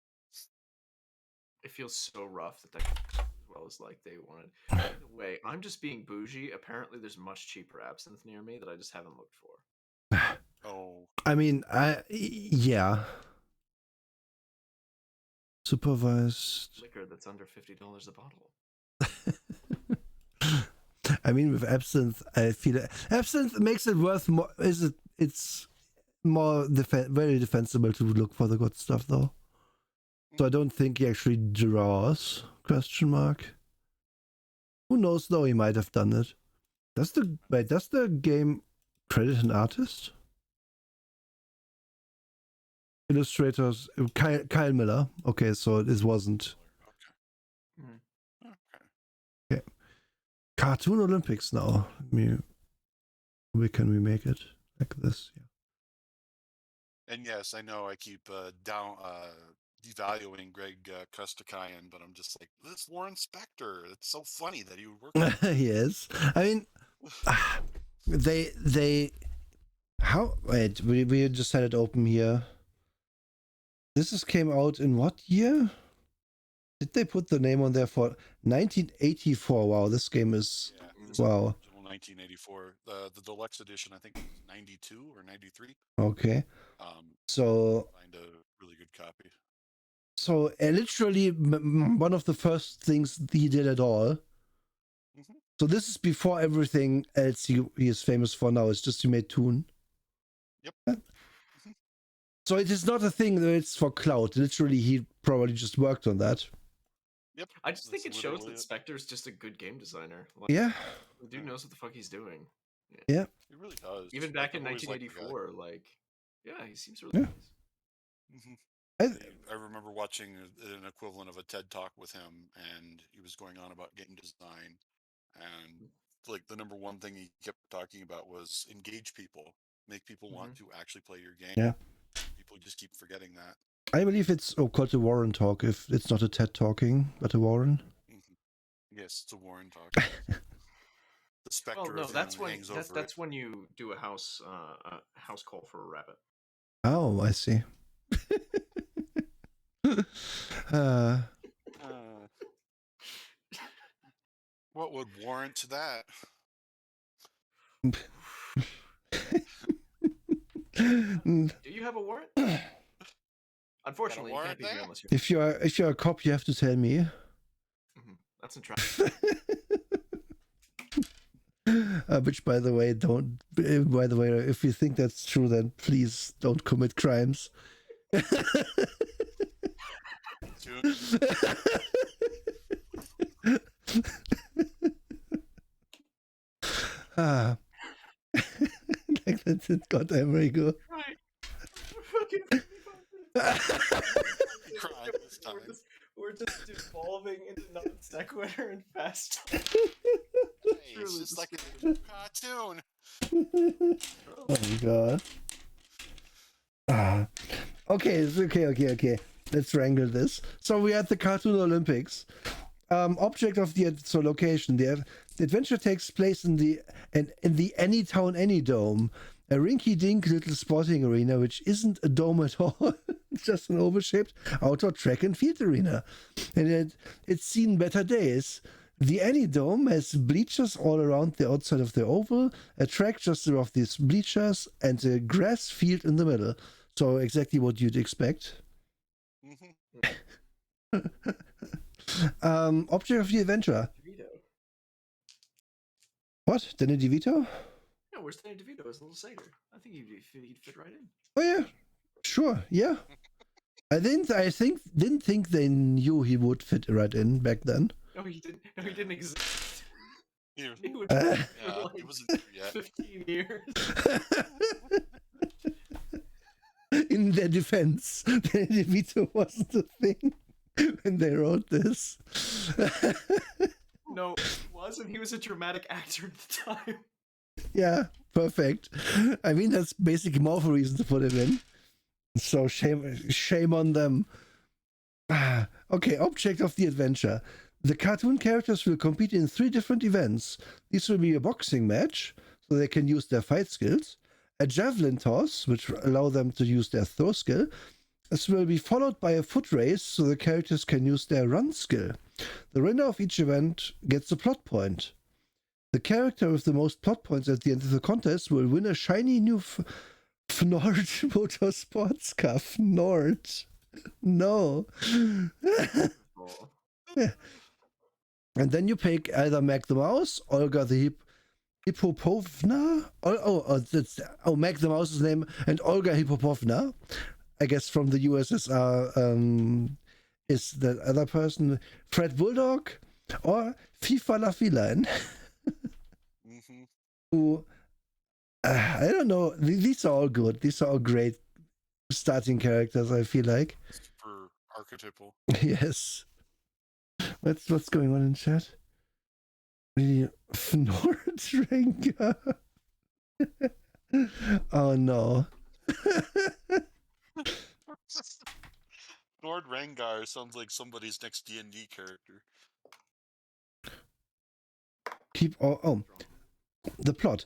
It feels so rough that as well as like they wanted. By the way, I'm just being bougie. Apparently, there's much cheaper absinthe near me that I just haven't looked for. Oh, I mean, yeah. Supervised Liquor that's under $50 a bottle. I mean, with absinthe, I feel absinthe makes it worth more. It's more very defensible to look for the good stuff, though. So I don't think he actually draws? Question mark. Who knows? Though he might have done it. Does the game credit an artist? Illustrators Kyle Miller. Okay, so it wasn't. Okay. Okay. Cartoon Olympics now. Can we make it like this? Yeah. And yes, I know I keep devaluing Greg Kostakayan, but I'm just like, this Warren Spector. It's so funny that he would work with Yes. I mean, they how wait, we just had it open here. This came out in what year? Did they put the name on there for 1984? Wow, this game is wow. 1984. The deluxe edition, I think, was 92 or 93. Okay. So find a really good copy. So literally one of the first things he did at all. Mm-hmm. So this is before everything else he is famous for now. It's just he made TOON. Yep. Mm-hmm. So it is not a thing that it's for clout. Literally, he probably just worked on that. Yep. I just think it shows that Spector's just a good game designer. Like, yeah. The dude knows what the fuck he's doing. Yeah. He really does. Even back in 1984, yeah, he seems really nice. Mm-hmm. I remember watching an equivalent of a TED Talk with him, and he was going on about game design, and like the number one thing he kept talking about was engage people, make people want to actually play your game. Yeah. People just keep forgetting that. I believe it's called a Warren Talk, if it's not a TED Talking, but a Warren. Mm-hmm. Yes, it's a Warren Talk. The specter of hangs over that's when you do a house call for a rabbit. Oh, I see. What would warrant that? Do you have a warrant? Unfortunately, you can't be here unless you're... If you're a cop, you have to tell me. Mm-hmm. That's a trap. Which, by the way, if you think that's true, then please don't commit crimes. Like that's it. God, Amerigo. Right. We're just devolving into non sequitur and fast. It's just like a cartoon. Oh my god. Okay. Let's wrangle this. So we had the Cartoon Olympics. Object of the location. The adventure takes place in the Anytown Any Dome, a rinky-dink little sporting arena, which isn't a dome at all. It's just an oval-shaped outdoor track and field arena, and it's seen better days. The Any Dome has bleachers all around the outside of the oval, a track just above these bleachers, and a grass field in the middle. So exactly what you'd expect. Object of the adventure. DeVito. What? Danny DeVito? Yeah, where's Danny DeVito as a little satyr? I think he'd fit right in. Oh yeah, sure, yeah. I didn't think they knew he would fit right in back then. No, he didn't. No, he didn't exist. He would he wasn't there yet. 15 years. In their defense, Danny DeVito wasn't a thing when they wrote this. No, he wasn't. He was a dramatic actor at the time. Yeah, perfect. I mean, that's basically more of a reason to put him in. So shame on them. Okay, object of the adventure. The cartoon characters will compete in 3 different events. These will be a boxing match, so they can use their fight skills, a javelin toss, which will allow them to use their throw skill. This will be followed by a foot race, so the characters can use their run skill. The winner of each event gets a plot point. The character with the most plot points at the end of the contest will win a shiny new Fnord Motorsports car. Fnord. No. And then you pick either Mac the Mouse, Olga the Hippopovna. Mac the Mouse's name, and Olga Hippopovna, I guess from the USSR, is the other person, Fred Bulldog, or FIFA La Feline, Mm-hmm. who, I don't know, these are all good. These are all great starting characters, I feel like. Super archetypal. Yes. What's going on in chat? Really, Nordrenga. Oh no. Nord Rengar sounds like somebody's next D&D character. The plot.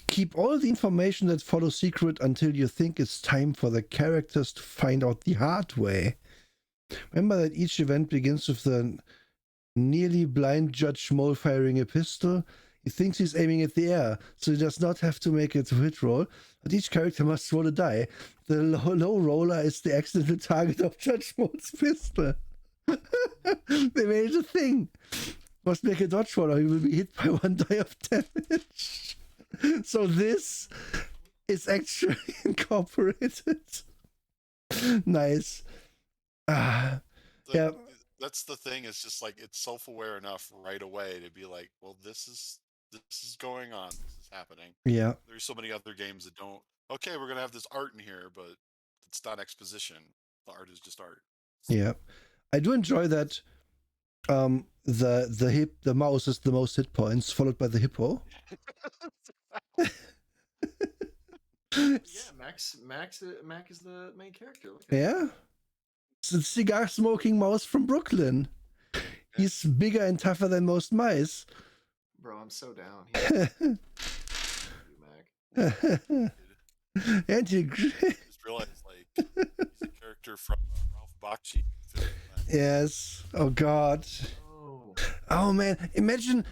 Keep all the information that follows secret until you think it's time for the characters to find out the hard way. Remember that each event begins with the nearly blind Judge Mole firing a pistol. He thinks he's aiming at the air, so he does not have to make a hit roll, but each character must roll a die. The low roller is the accidental target of Judge Mole's pistol. They made a thing. Must make a dodge roll or he will be hit by 1 die of damage. So this is actually incorporated. Nice. Yeah. That's the thing. It's just like it's self-aware enough right away to be like, well, this is going on. This is happening. Yeah. There's so many other games that don't. Okay, we're gonna have this art in here, but it's not exposition. The art is just art. Yeah, I do enjoy that. The mouse is the most hit points, followed by the hippo. Yeah, Mac is the main character. Look at Yeah. It's a cigar smoking mouse from Brooklyn. He's bigger and tougher than most mice. Bro, I'm so down. You, Mac. And you Just realized like he's a character from Ralph Bakshi. yes. Oh God. Oh man. Imagine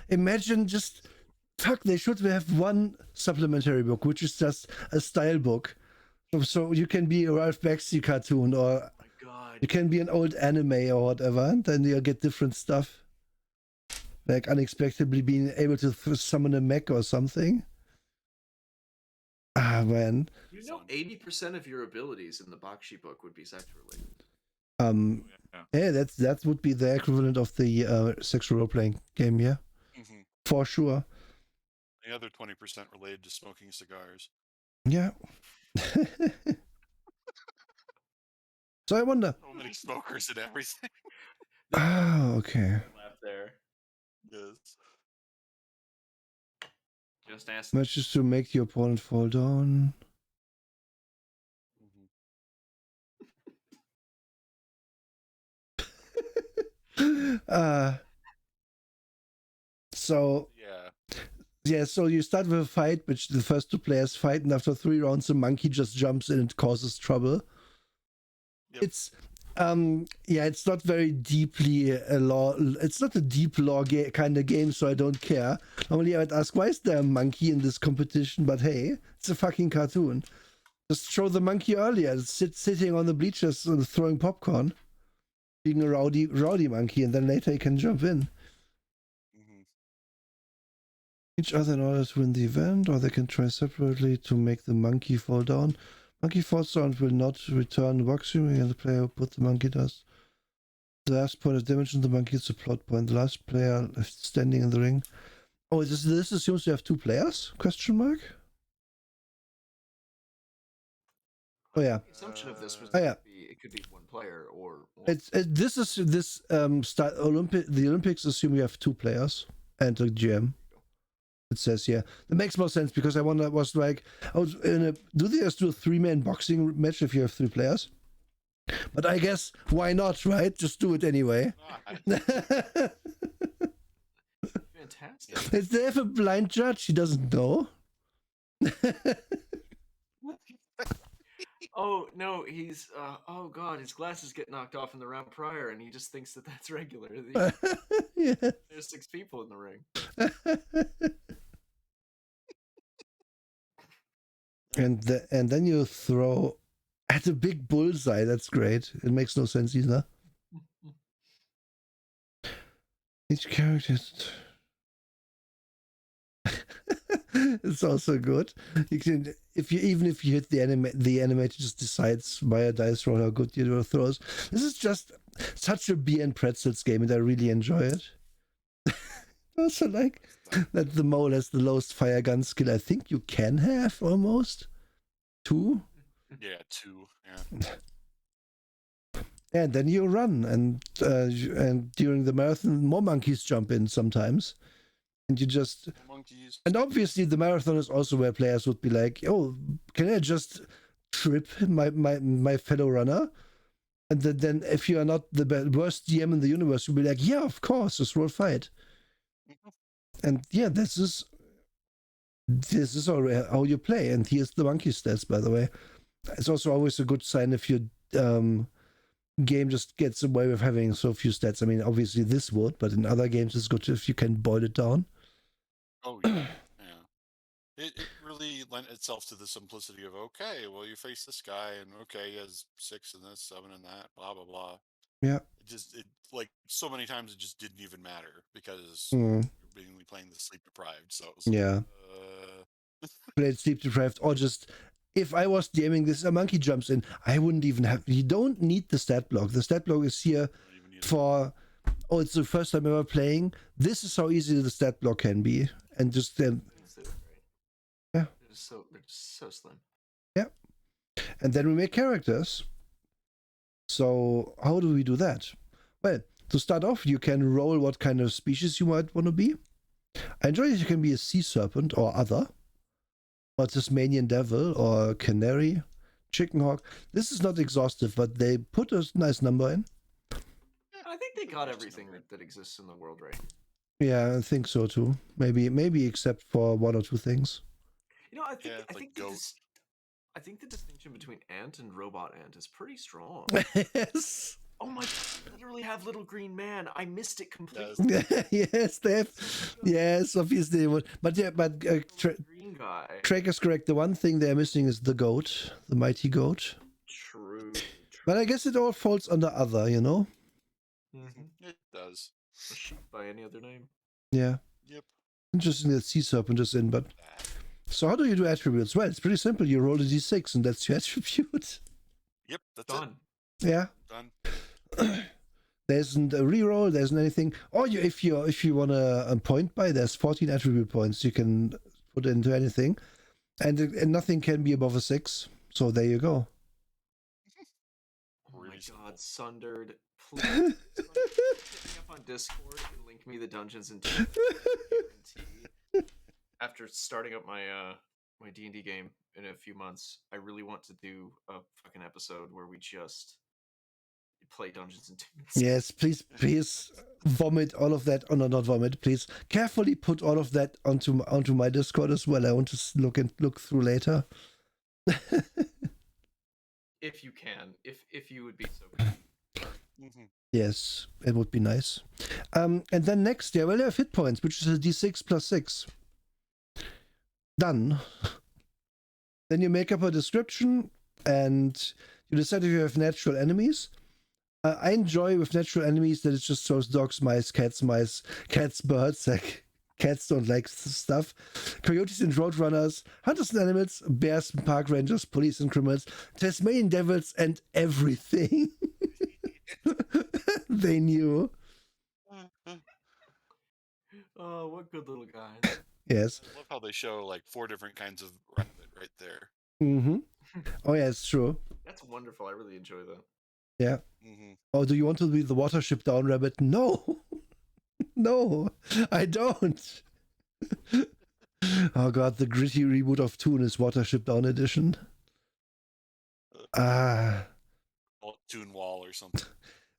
just fuck. They should have one supplementary book, which is just a style book. So you can be a Ralph Bakshi cartoon, or Oh my God. you can be an old anime or whatever. And then you'll get different stuff, like unexpectedly being able to summon a mech or something. Ah man. You know, 80% of your abilities in the Bakshi book would be sex related. Yeah, that would be the equivalent of the sexual role playing game, yeah, Mm-hmm. for sure. The other 20% related to smoking cigars. Yeah. So I wonder. So many smokers and everything. Okay. Left there. Yes. Just ask. Matches to make the opponent fall down. So Yeah. So you start with a fight, which the first two players fight, and after 3 rounds, the monkey just jumps in and causes trouble. Yep. It's it's not very deeply a law. It's not a deep law kind of game, so I don't care. Normally, I would ask, why is there a monkey in this competition? But hey, it's a fucking cartoon. Just show the monkey earlier, sitting on the bleachers and throwing popcorn, being a rowdy monkey, and then later he can jump in. Each other in order to win the event, or they can try separately to make the monkey fall down. Monkey falls down will not return boxing, and the player who put the monkey does. The last point of damage on the monkey is a plot point. The last player standing in the ring. Oh, this assumes you have 2 players? Question mark? Oh yeah. The assumption of this was Oh, yeah. it could be 1 player or. The Olympics assume you have 2 players and a GM. It says, yeah. That makes more sense because I was like, do they just do a 3-man boxing match if you have 3 players? But I guess, why not, right? Just do it anyway. Fantastic. They have a blind judge, he doesn't know. Oh, no, he's, oh God, his glasses get knocked off in the round prior, and he just thinks that that's regular. Yeah. There's 6 people in the ring. And then you throw at a big bullseye. That's great. It makes no sense either. Each character is... It's also good. You can, if you hit the animator just decides via dice roll how good your throws. This is just such a beer and pretzels game, and I really enjoy it. Also like that the mole has the lowest fire gun skill I think you can have almost. 2. Yeah, 2. Yeah. And then you run, and during the marathon, more monkeys jump in sometimes, and you just. Monkeys. And obviously, the marathon is also where players would be like, "Oh, can I just trip my fellow runner?" And then if you are not the worst GM in the universe, you'll be like, "Yeah, of course, just roll fight." And yeah, this is already how you play. And here's the monkey stats, by the way. It's also always a good sign if your game just gets away with having so few stats. I mean, obviously this would, but in other games it's good if you can boil it down. Oh yeah, yeah. It really lent itself to the simplicity of, okay, well, you face this guy, and okay, he has 6 in this, 7 in that, blah blah blah. Yeah. It like so many times it just didn't even matter because Mm. you're mainly playing the sleep deprived. So it was Yeah. Played sleep deprived, or just if I was DMing this, a monkey jumps in, I wouldn't even have. You don't need the stat block. The stat block is here for. Oh, it's the first time ever playing. This is how easy the stat block can be, and just then. Yeah. They're just so slim. Yeah. And then we make characters. So how do we do that? Well, to start off, you can roll what kind of species you might want to be. I enjoy that you can be a sea serpent or other, or Tasmanian devil or canary, chicken hawk. This is not exhaustive, but they put a nice number in. I think they got everything that exists in the world right. Yeah, I think so too. Maybe except for 1 or 2 things. You know, I think goat. I think the distinction between ant and robot ant is pretty strong. Yes. Oh my god, they literally have little green man. I missed it completely. Yes, they have. Yes, obviously they would. But yeah, but green guy. Craig is correct. The one thing they're missing is the goat, the mighty goat. True. But I guess it all falls under other, you know? It does. A sheep by any other name. Yeah. Yep. Interesting that sea serpent is in, but. So how do you do attributes? Well, it's pretty simple. You roll a d6 and that's your attribute. Yep, that's Done. it. Yeah. Done. There isn't a reroll, there isn't anything. Or if you want a point by, there's 14 attribute points you can put into anything. And nothing can be above a 6. So there you go. Oh my god, Sundered. Please hit me up on Discord and link me the Dungeons and Dragons. After starting up my my D&D game in a few months, I really want to do a fucking episode where we just play Dungeons and Dragons. Yes, please vomit all of that. Oh no, not vomit. Please carefully put all of that onto my Discord as well. I want to look through later. If you can, if you would be so kind. Yes, it would be nice. And then next, yeah, well, you have hit points, which is a d6 plus 6. Done. Then you make up a description, and you decide if you have natural enemies. I enjoy with natural enemies that it just shows dogs, mice, cats, birds. Like cats don't like stuff. Coyotes and roadrunners, hunters and animals, bears and park rangers, police and criminals, Tasmanian devils, and everything. They knew. Oh, what good little guys. Yes. I love how they show like 4 different kinds of rabbit right there. Mm-hmm. Oh yeah, it's true. That's wonderful. I really enjoy that. Yeah. Oh, do you want to be the Watership Down rabbit? No. No, I don't. Oh god, the gritty reboot of TOON is Watership Down edition. TOON wall or something.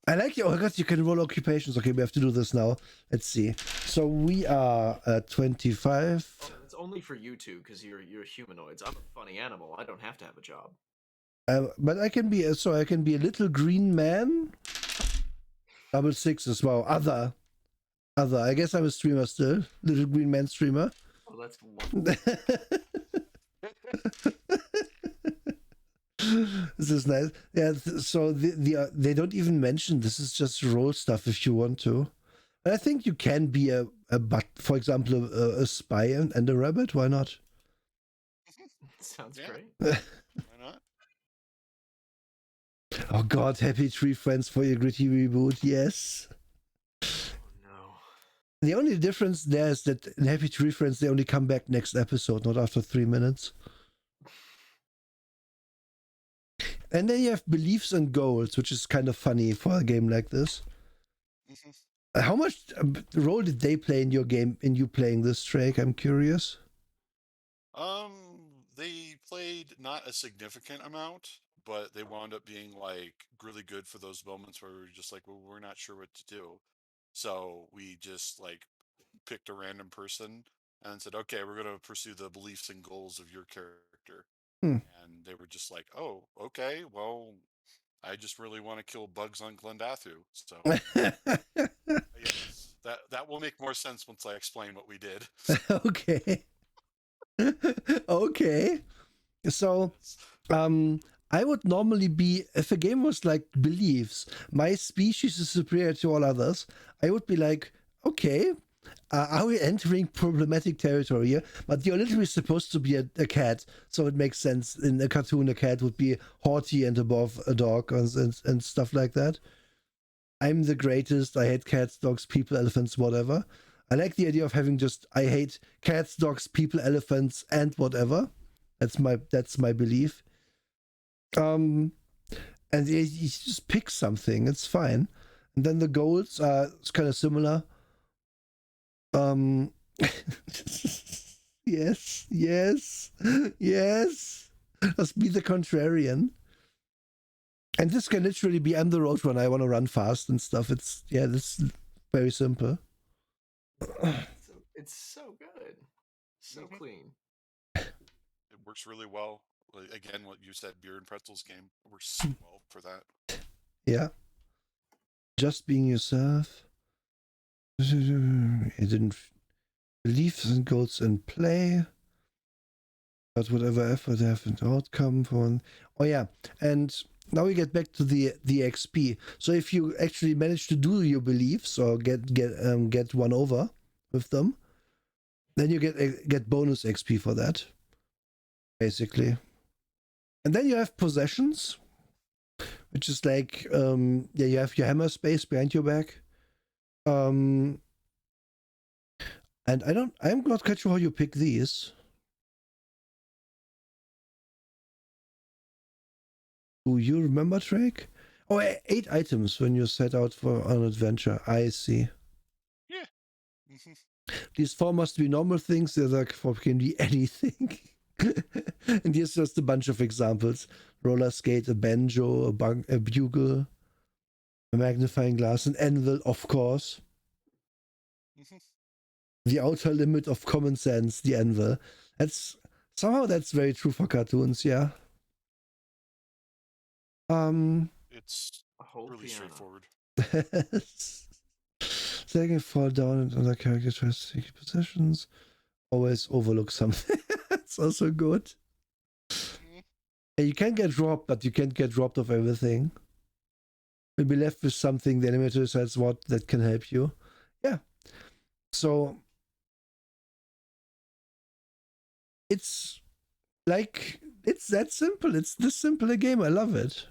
I like you. Oh god, you can roll occupations. Okay, we have to do this now. Let's see. So we are at 25. Oh, it's only for you two because you're humanoids. I'm a funny animal. I don't have to have a job. But I can be a little green man. Double 6 as well. Other. I guess I'm a streamer still. Little green man streamer. Oh, that's wonderful. This is nice. Yeah. So they don't even mention this is just roll stuff if you want to. I think you can be but for example, a spy and a rabbit. Why not? Sounds Yeah. great. Why not? Oh God, Happy Tree Friends for your gritty reboot. Yes. Oh no. The only difference there is that in Happy Tree Friends they only come back next episode, not after 3 minutes. And then you have beliefs and goals, which is kind of funny for a game like this. Mhm. How much role did they play in your game, in you playing this, Drake? I'm curious. They played not a significant amount, but they wound up being like really good for those moments where we were just like, well, we're not sure what to do. So we just like picked a random person and said, okay, we're going to pursue the beliefs and goals of your character. Hmm. And they were just like, oh, okay, well, I just really want to kill bugs on Glendathu. So yes, that will make more sense once I explain what we did. Okay. Okay. So, I would normally be, if a game was like beliefs, my species is superior to all others, I would be like, okay, are we entering problematic territory here? But you're literally supposed to be a cat, so it makes sense. In a cartoon, a cat would be haughty and above a dog and stuff like that. I'm the greatest. I hate cats, dogs, people, elephants, whatever. I like the idea of having just I hate cats, dogs, people, elephants, and whatever. That's my belief. And you just pick something. It's fine. And then the goals are kind of similar. Yes, yes, yes. Let's be the contrarian. And this can literally be I'm the road runner. I want to run fast and stuff. This is very simple. It's so good. So Mhm. clean. It works really well. Again, what you said, beer and pretzels game works so well for that. Yeah. Just being yourself. It didn't beliefs and goals in play. But whatever effort they have an outcome for. Oh yeah. And now we get back to the XP. So if you actually manage to do your beliefs or get one over with them, then you get bonus XP for that. Basically. And then you have possessions, which is like you have your hammer space behind your back. And I'm not quite sure how you pick these. Do you remember, Drake? Oh, 8 items when you set out for an adventure. I see. Yeah. Mhm. These 4 must be normal things. The other 4 can be anything. And here's just a bunch of examples: roller skate, a banjo, a bugle, a magnifying glass, an anvil, of course. Mhm. The outer limit of common sense, the anvil. That's very true for cartoons, yeah. It's A whole really piano. straightforward. They can fall down and other character tries to take possessions. Always overlook something. It's also good. Mhm. And you can get dropped, but you can't get dropped of everything. You'll be left with something the animator decides what that can help you. Yeah. So it's like it's that simple. It's this simple a game. I love it.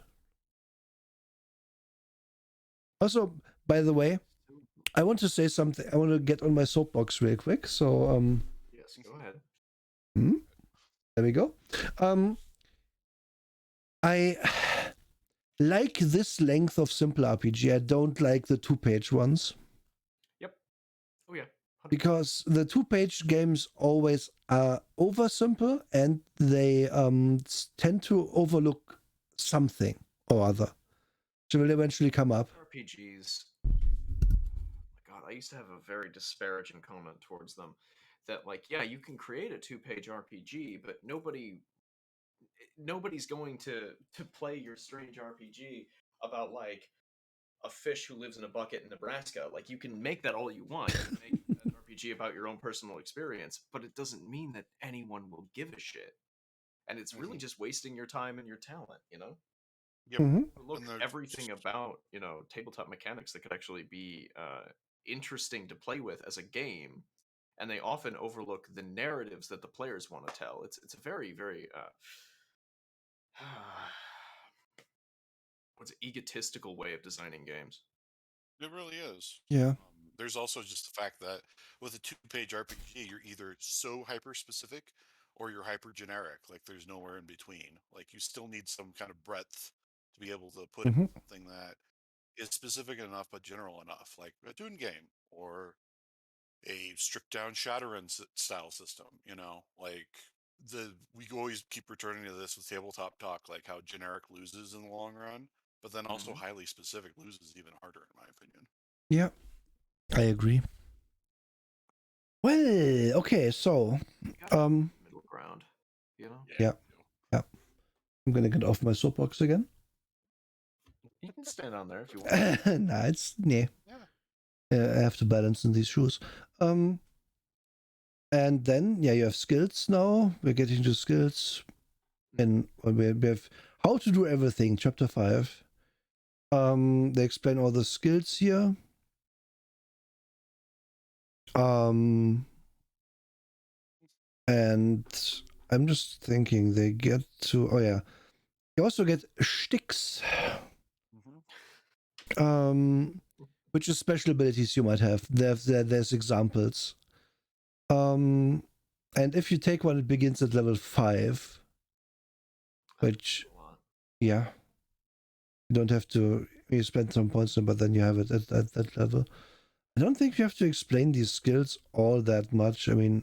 Also, by the way, I want to say something. I want to get on my soapbox real quick. So Yes, go ahead. there we go. I like this length of simple RPG. I don't like the 2-page ones. Yep. Oh yeah. 100%. Because the 2-page games always are over simple and they tend to overlook something or other, which will eventually come up. RPGs. God, I used to have a very disparaging comment towards them. That like, yeah, you can create a 2-page RPG, but nobody's going to play your strange RPG about like a fish who lives in a bucket in Nebraska. Like you can make that all you want. You can make an RPG about your own personal experience, but it doesn't mean that anyone will give a shit. And it's really Mhm. just wasting your time and your talent, you know? Yep. Mm-hmm. Look, And they're everything about, tabletop mechanics that could actually be interesting to play with as a game, and they often overlook the narratives that the players want to tell. It's a very very what's an egotistical way of designing games. It really is. Yeah. There's also just the fact that with a 2-page RPG, you're either so hyper specific or you're hyper generic. Like there's nowhere in between. Like you still need some kind of breadth to be able to put in Mhm. something that is specific enough but general enough, like a TOON game or a stripped down Shadowrun style system. Like we always keep returning to this with tabletop talk, like how generic loses in the long run, but then also Mhm. highly specific loses even harder, in my opinion. Yeah, I agree. Well, okay, so You gotta um, find middle ground, you know. Yeah. yeah, I'm gonna get off my soapbox again. You can stand on there if you want. Nah, it's yeah. Yeah. I have to balance in these shoes. And then you have skills now. We're getting to skills, and we have how to do everything. Chapter 5. They explain all the skills here. And I'm just thinking they get to. Oh yeah, you also get sticks. Which is special abilities you might have. There's examples. And if you take one, it begins at level 5. Which, yeah, you don't have to. You spend some points, but then you have it at that level. I don't think you have to explain these skills all that much. I mean,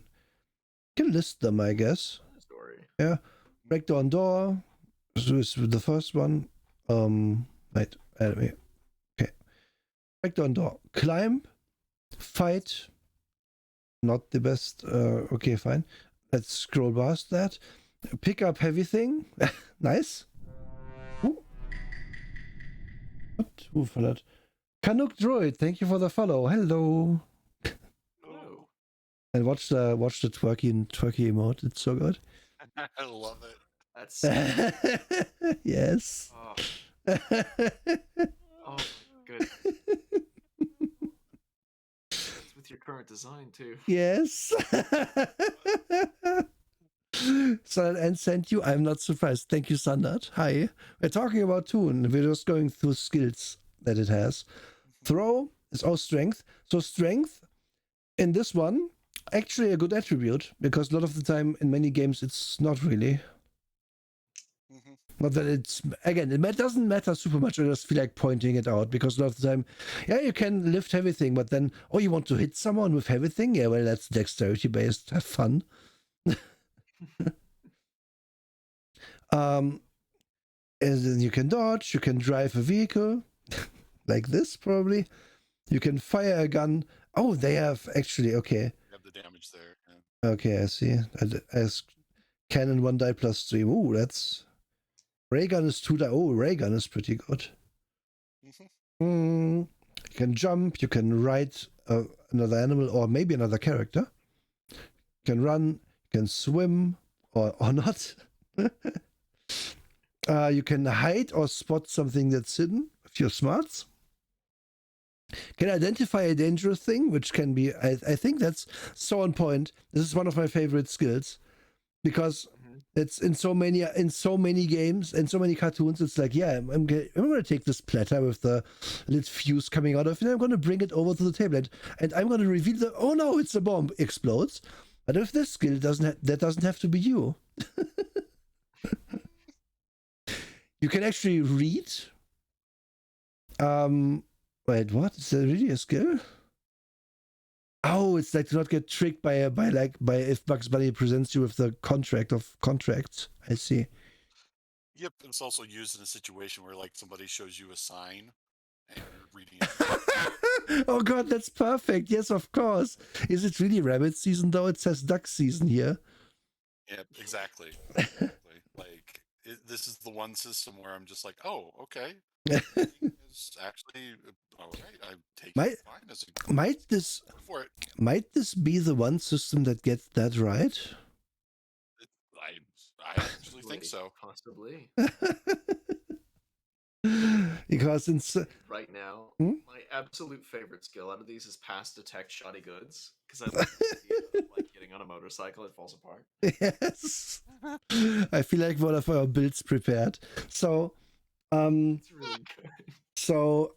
you can list them, I guess. Story. Yeah, break down door. So is the first one. Wait, okay. Break down door. Climb, fight. Not the best. Okay, fine. Let's scroll past that. Pick up heavy thing. Nice. Ooh. What? Who followed? Canuck Droid, thank you for the follow. Hello. Hello. And watch the twerky emote. It's so good. I love it. That's Yes. oh, oh my goodness. It's with your current design too. Yes. Sanat sent you. I'm not surprised. Thank you, Sanat. Hi. We're talking about TOON. We're just going through skills that it has. Throw is all strength. So strength in this one, actually a good attribute, because a lot of the time in many games it's not really. Not that it's, again, it doesn't matter super much. I just feel like pointing it out, because a lot of the time, yeah, you can lift everything, but then, oh, you want to hit someone with everything? Yeah, well, that's dexterity based. Have fun. And then you can dodge, you can drive a vehicle, like this probably. You can fire a gun. Oh, they have actually, okay. You have the damage there. Yeah. Okay, I see. As cannon 1 die plus 3. Ooh, that's... Ray gun is 2 die. Oh, ray gun is pretty good. You can jump, you can ride another animal or maybe another character. You can run, you can swim or not. You can hide or spot something that's hidden if you're smart. Can identify a dangerous thing, which can be, I think that's so on point. This is one of my favorite skills, because it's in so many games and so many cartoons. It's like, yeah, I'm going to take this platter with the lit fuse coming out of it, and I'm going to bring it over to the table, and I'm going to reveal the, oh no, it's a bomb, explodes. But if this skill that doesn't have to be you. You can actually read. Wait, what? Is that really a skill? Oh, it's like to not get tricked by if Bugs Bunny presents you with the contract of contracts. I see. Yep, it's also used in a situation where like somebody shows you a sign and you're reading it. Oh god, that's perfect. Yes, of course. Is it really rabbit season though? It says duck season here. Yep, exactly. Like this is the one system where I'm just like, oh, okay. It's actually all right. I take it fine as a might this be the one system that gets that right? I actually think so. Possibly. because right now, Hmm? my absolute favorite skill out of these is pass detect shoddy goods because I love the idea of like getting on a motorcycle, it falls apart. yes, I feel like one of our builds prepared. So, It's really good. so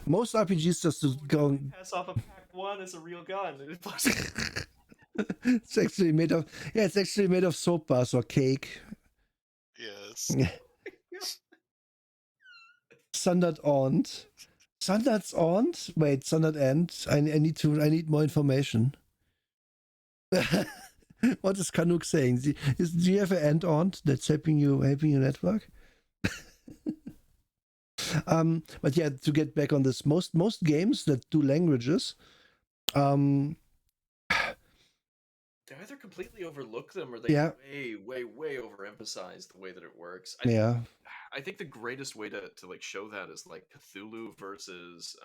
most RPGs just to go. Pass off a pack one as a real gun. And it blows It's actually made of it's actually made of soap bars or cake. Yes. Standard End. Standards End? Wait, Standard End. I need more information. What is Canuck saying? Do you have an end on that's helping your network? But yeah, to get back on this, most games that do languages, they either completely overlook them or they Yeah. way overemphasize the way that it works. yeah, I think the greatest way to like show that is like Cthulhu versus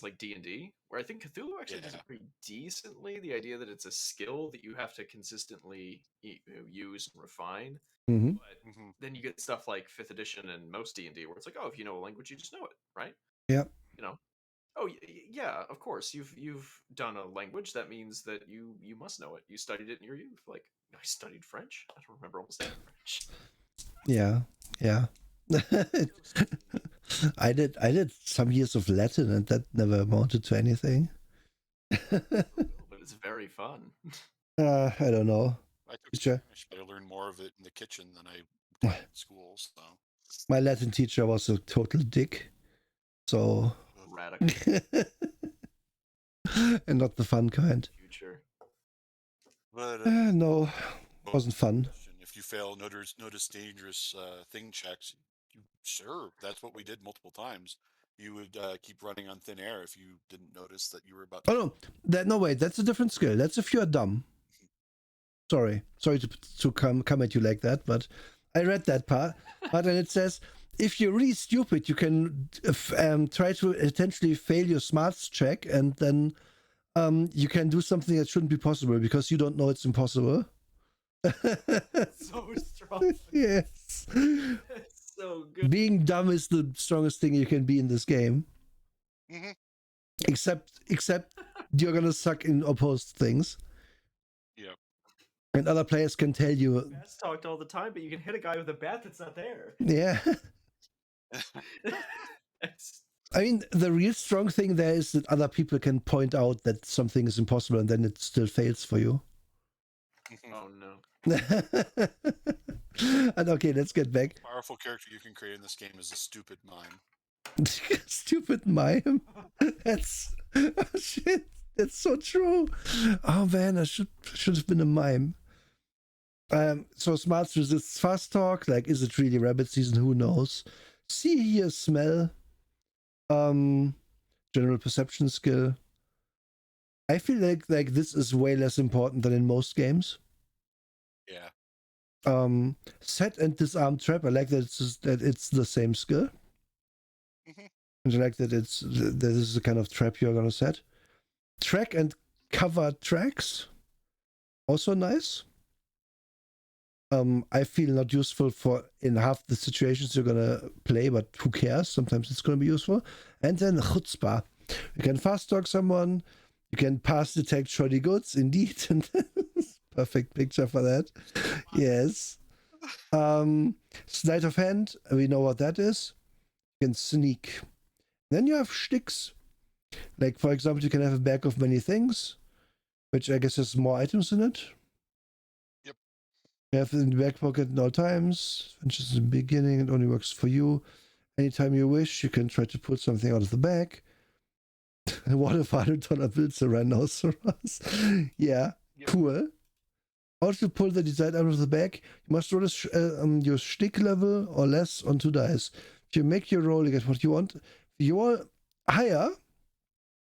like D&D, where I think Cthulhu actually does it Yeah. pretty decently. The idea that it's a skill that you have to consistently use and refine. hmm But hmm then you get stuff like 5th edition and most D&D where it's like, oh, if you know a language, you just know it, right? yeah, You know, oh yeah, of course. You've done a language. That means that you must know it. You studied it in your youth. Like I studied French. I don't remember almost any French. yeah. I did some years of Latin, and that never amounted to anything. But it's very fun. I don't know. I took Teacher. Spanish, but I learned more of it in the kitchen than I did in school. So My Latin teacher was a total dick, so Radical and not the fun kind. future. but No, wasn't fun. if you fail notice dangerous thing checks, sure, that's what we did multiple times. You would keep running on thin air if you didn't notice that you were about to. Oh no, wait, that's a different skill. That's if you're dumb. Sorry to come at you like that, but I read that part. But then it says if you're really stupid, you can try to intentionally fail your smarts check, and then you can do something that shouldn't be possible because you don't know it's impossible. So strong. Yes. It's so good. Being dumb is the strongest thing you can be in this game. hmm Except you're gonna suck in opposed things. Yep. And other players can tell you. Bats talked all the time, but you can hit a guy with a bat that's not there. Yeah. I mean, the real strong thing there is that other people can point out that something is impossible and then it still fails for you. Oh no. And okay, let's get back. Powerful character you can create in this game is a stupid mime. Stupid mime. That's oh, shit. That's so true. Oh man, I should have been a mime. So smarts resists fast talk. Like, is it really rabbit season? Who knows? See, hear, smell. General perception skill. I feel like this is way less important than in most games. Yeah. Set and disarm trap. I like that it's the same skill. Mhm. And I like that this is the kind of trap you're gonna set. Track and cover tracks. Also nice. I feel not useful for in half the situations you're gonna play, but who cares? Sometimes it's gonna be useful. And then chutzpah. You can fast talk someone. You can pass detect shoddy goods, indeed. And perfect picture for that. Yes. Sleight of hand. We know what that is. You can sneak. Then you have shticks. Like, for example, you can have a bag of many things, which I guess has more items in it. Yep. You have it in the back pocket at all times, which is the beginning. It only works for you. Anytime you wish, you can try to pull something out of the bag. What if $100 bills a rhinoceros? Yeah, Yep. cool. How to pull the desired out of the bag? You must roll your stick level or less on 2 dice. If you make your roll, you get what you want. If you roll higher,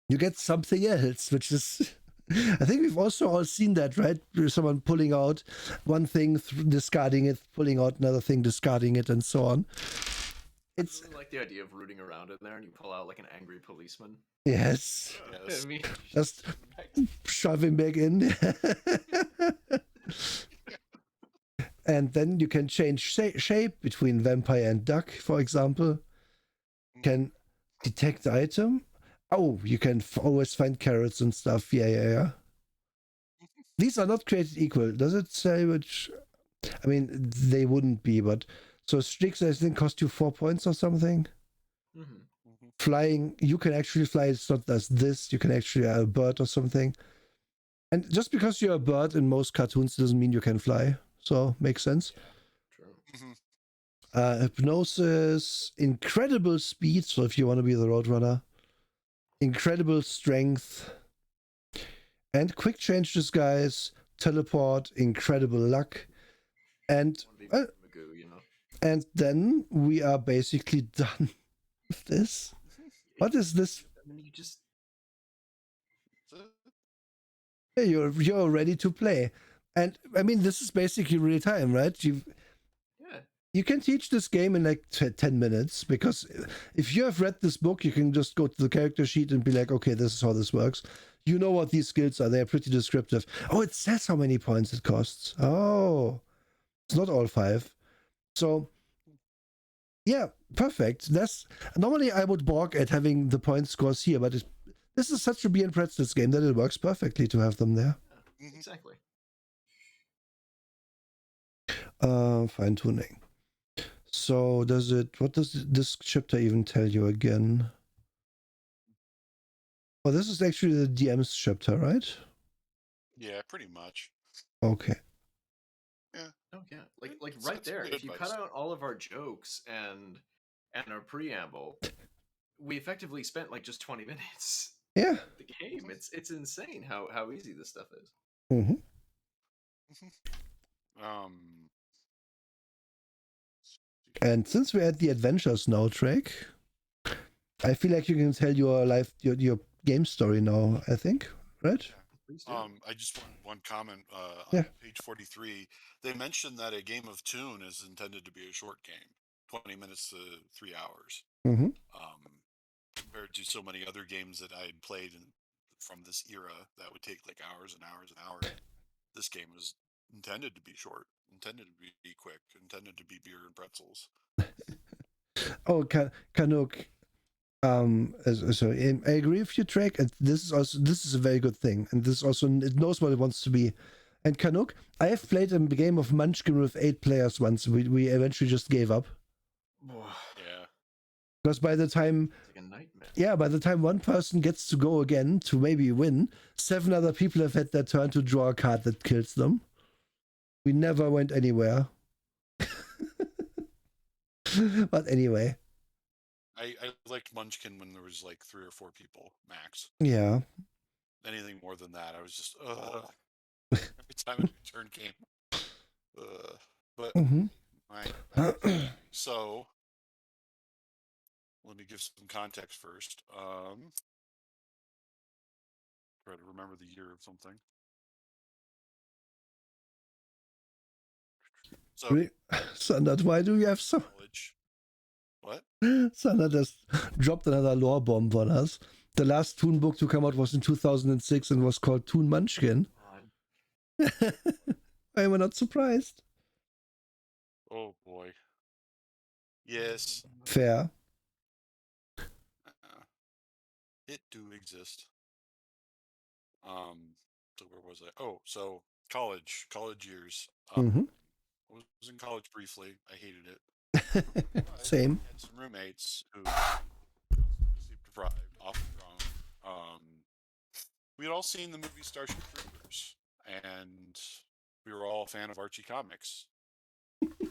you get something else, which is... I think we've also all seen that, right? Someone pulling out one thing, discarding it, pulling out another thing, discarding it, and so on. It's I really like the idea of rooting around in there and you pull out like an angry policeman. yes, Yes. I mean, just shove him back in. and then you can change shape between vampire and duck, for example. Can detect item. Oh, you can always find carrots and stuff. Yeah. These are not created equal. Does it say which? I mean, they wouldn't be, but so sticks I think cost you 4 points or something. Flying, you can actually fly. It's not as this. You can actually a bird or something. And just because you're a bird in most cartoons doesn't mean you can fly. So makes sense. True. Hypnosis, incredible speed. So if you want to be the Roadrunner, incredible strength, and quick change disguise, teleport, incredible luck, and Magoo, you know. and then we are basically done with this. What is this? I mean, you just Yeah, you're ready to play, and I mean this is basically real time, right? You can teach this game in like 10 minutes because if you have read this book, you can just go to the character sheet and be like, okay, this is how this works. You know what these skills are. They're pretty descriptive. Oh, it says how many points it costs. Oh, it's not all 5. So, yeah, perfect. That's normally I would balk at having the point scores here, but this is such a Beer and Pretzels game that it works perfectly to have them there. Exactly. Fine tuning. So what does this chapter even tell you again? Oh, this is actually the DM's chapter, right? Yeah, pretty much. Okay. Yeah. Oh yeah, like right there. If you cut out all of our jokes and our preamble, we effectively spent like just 20 minutes. Yeah. The game. It's insane how easy this stuff is. Mm-hmm. And since we're at the adventures now, Drake, I feel like you can tell your your game story now, I think, right? I just want one comment. Yeah. On page 43, they mentioned that a game of TOON is intended to be a short game, 20 minutes to 3 hours. Mm-hmm. Compared to so many other games that I had played from this era that would take like hours and hours and hours. This game was intended to be short, intended to be quick, intended to be beer and pretzels. Oh, Canuck. So I agree with you, Drake. And this is a very good thing, and this also it knows what it wants to be. And Canuck, I have played a game of Munchkin with 8 players once. We eventually just gave up. Yeah. Because by the time, it's like a nightmare. Yeah, by the time one person gets to go again to maybe win, 7 other people have had their turn to draw a card that kills them. We never went anywhere. But anyway. I liked Munchkin when there was like 3 or 4 people max. Yeah. Anything more than that, I was just every time a turn came. But right. So let me give some context first. Try to remember the year of something. So, Sander, why do you have so? College. What? Sander just dropped another lore bomb on us. The last TOON book to come out was in 2006 and was called TOON Munchkin. I am not surprised. Oh boy. Yes. Fair. It do exist. So where was I? Oh, so college years. I was in college briefly. I hated it. Same. I had some roommates who sleep deprived, often drunk. We had all seen the movie Starship Troopers, and we were all a fan of Archie comics.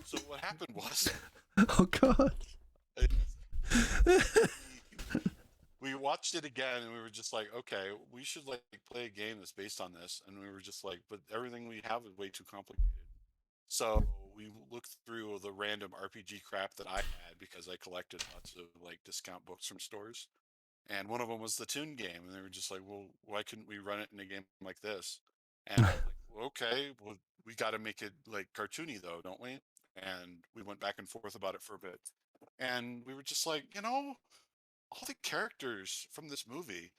So what happened was, oh god, we watched it again, and we were just like, okay, we should like play a game that's based on this. And we were just like, but everything we have is way too complicated. So we looked through the random RPG crap that I had because I collected lots of like discount books from stores. And one of them was the TOON game. And they were just like, well, why couldn't we run it in a game like this? And I'm like, well, okay, well, we got to make it like cartoony though, don't we? And we went back and forth about it for a bit. And we were just like, all the characters from this movie,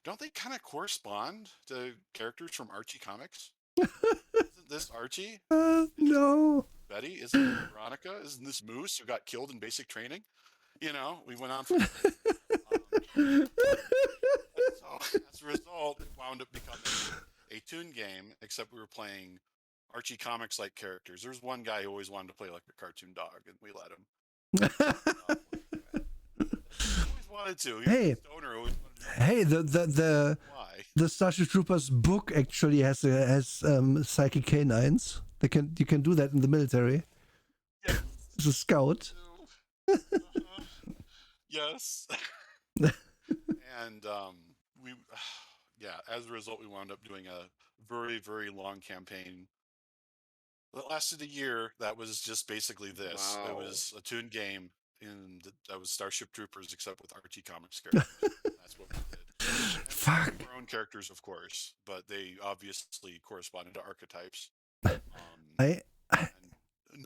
don't they kind of correspond to characters from Archie comics? Isn't this Archie? no. buddy? Isn't Veronica? Isn't this Moose who got killed in basic training? You know, we went on from so as a result, it wound up becoming a TOON game, except we were playing Archie Comics like characters. There's one guy who always wanted to play like a cartoon dog, and we let him. Always wanted to. He was Hey. a stoner, always wanted to do Hey, why? the Starship Troopers book actually has psychic canines. You can do that in the military. Yes. As a scout. Yes. And we, yeah, as a result, we wound up doing a very, very long campaign that lasted a year. That was just basically this. It Wow. was a TOON game, and that was Starship Troopers, except with Archie Comics characters. That's what we did. And Fuck. we had our own characters, of course, but they obviously corresponded to archetypes. I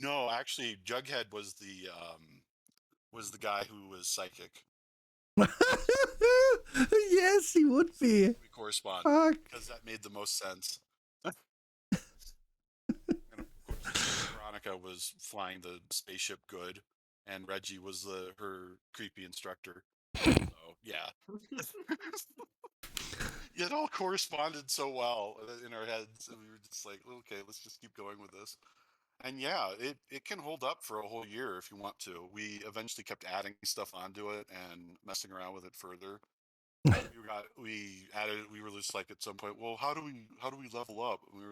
No, actually, Jughead was the guy who was psychic. yes, he would be. We correspond Fuck. because that made the most sense. And of course, Veronica was flying the spaceship good, and Reggie was her creepy instructor. So yeah, it all corresponded so well in our heads, and we were just like, okay, let's just keep going with this. And yeah, it can hold up for a whole year if you want to. We eventually kept adding stuff onto it and messing around with it further. We were just like at some point, well, how do we level up? And we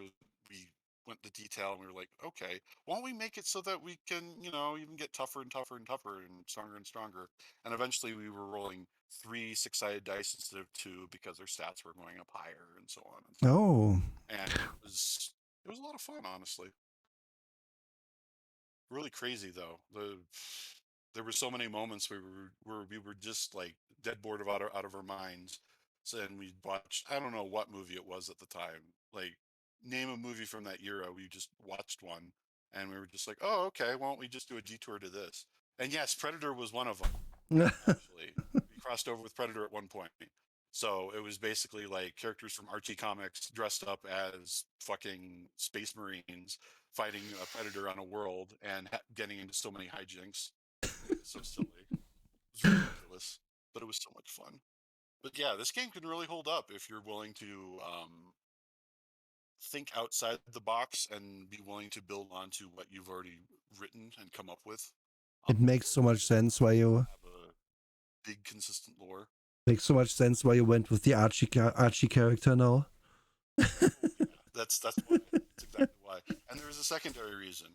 went into detail, and we were like, okay, why don't we make it so that we can, even get tougher and tougher and tougher and stronger. And eventually we were rolling 3 6-sided dice instead of 2 because their stats were going up higher and so on. And, Oh. and it was a lot of fun, honestly. Really crazy though. There were so many moments where we were just like dead bored out of our minds. So, and we watched, I don't know what movie it was at the time. Like, name a movie from that era. We just watched one, and we were just like, oh, okay, why don't we just do a detour to this? And yes, Predator was one of them. Actually, we crossed over with Predator at one point. So it was basically like characters from Archie Comics dressed up as fucking space marines fighting a predator on a world and getting into so many hijinks. So silly. It was ridiculous, but it was so much fun. But yeah, this game can really hold up if you're willing to think outside the box and be willing to build onto what you've already written and come up with. It makes so much sense why you have a big consistent lore. Makes so much sense why you went with the Archie character now. That's why. That's exactly why. And there's a secondary reason,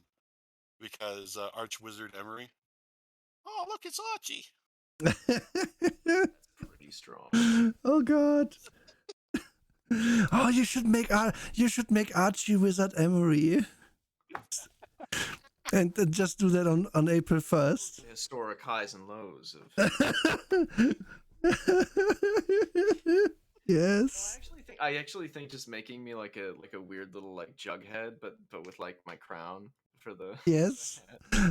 because Archwizard Emery. Oh, look, it's Archie. Pretty strong. Oh God. Oh, you should make Archie Wizard Emery, and just do that on April 1st. The historic highs and lows of. Yes. I actually think just making me like a weird little like Jughead, but with like my crown for the. Yes.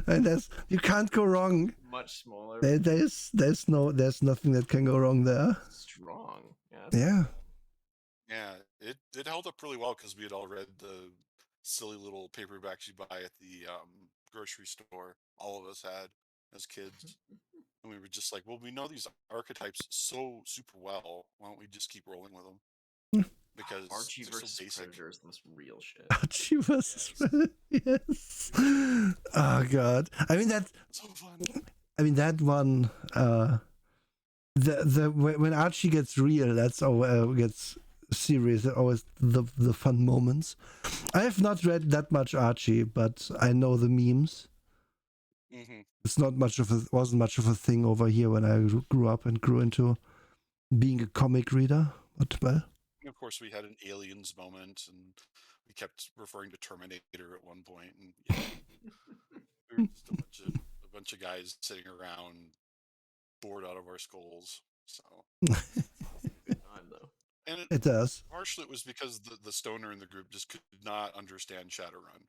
And you can't go wrong. Much smaller. There's nothing that can go wrong there. Strong. Yeah. Yeah, it held up really well because we had all read the silly little paperbacks you buy at the grocery store. All of us had as kids. And we were just like, well, we know these archetypes so super well. Why don't we just keep rolling with them? Because Archie they're versus so basic. Predator is the most real shit. Archie versus Predator. Yes. Oh God. I mean that. So fun. I mean that one. When Archie gets real, that's gets serious. Always the fun moments. I have not read that much Archie, but I know the memes. Mm-hmm. It's wasn't much of a thing over here when I grew up and grew into being a comic reader. But well. And of course, we had an Aliens moment, and we kept referring to Terminator at one point. And yeah, we were just a bunch of guys sitting around, bored out of our skulls. So Good time though. And it does. Partially, it was because the stoner in the group just could not understand Shadowrun.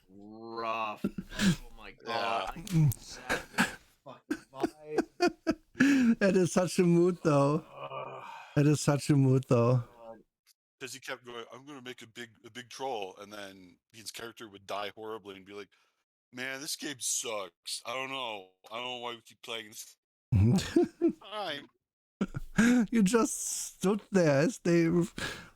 Rough. Oh my God. Fucking vibe. That is such a mood, though. That is such a mood, though. because he kept going, I'm gonna make a big troll, and then his character would die horribly and be like, man, this game sucks. I don't know why we keep playing this. Fine. You just stood there as they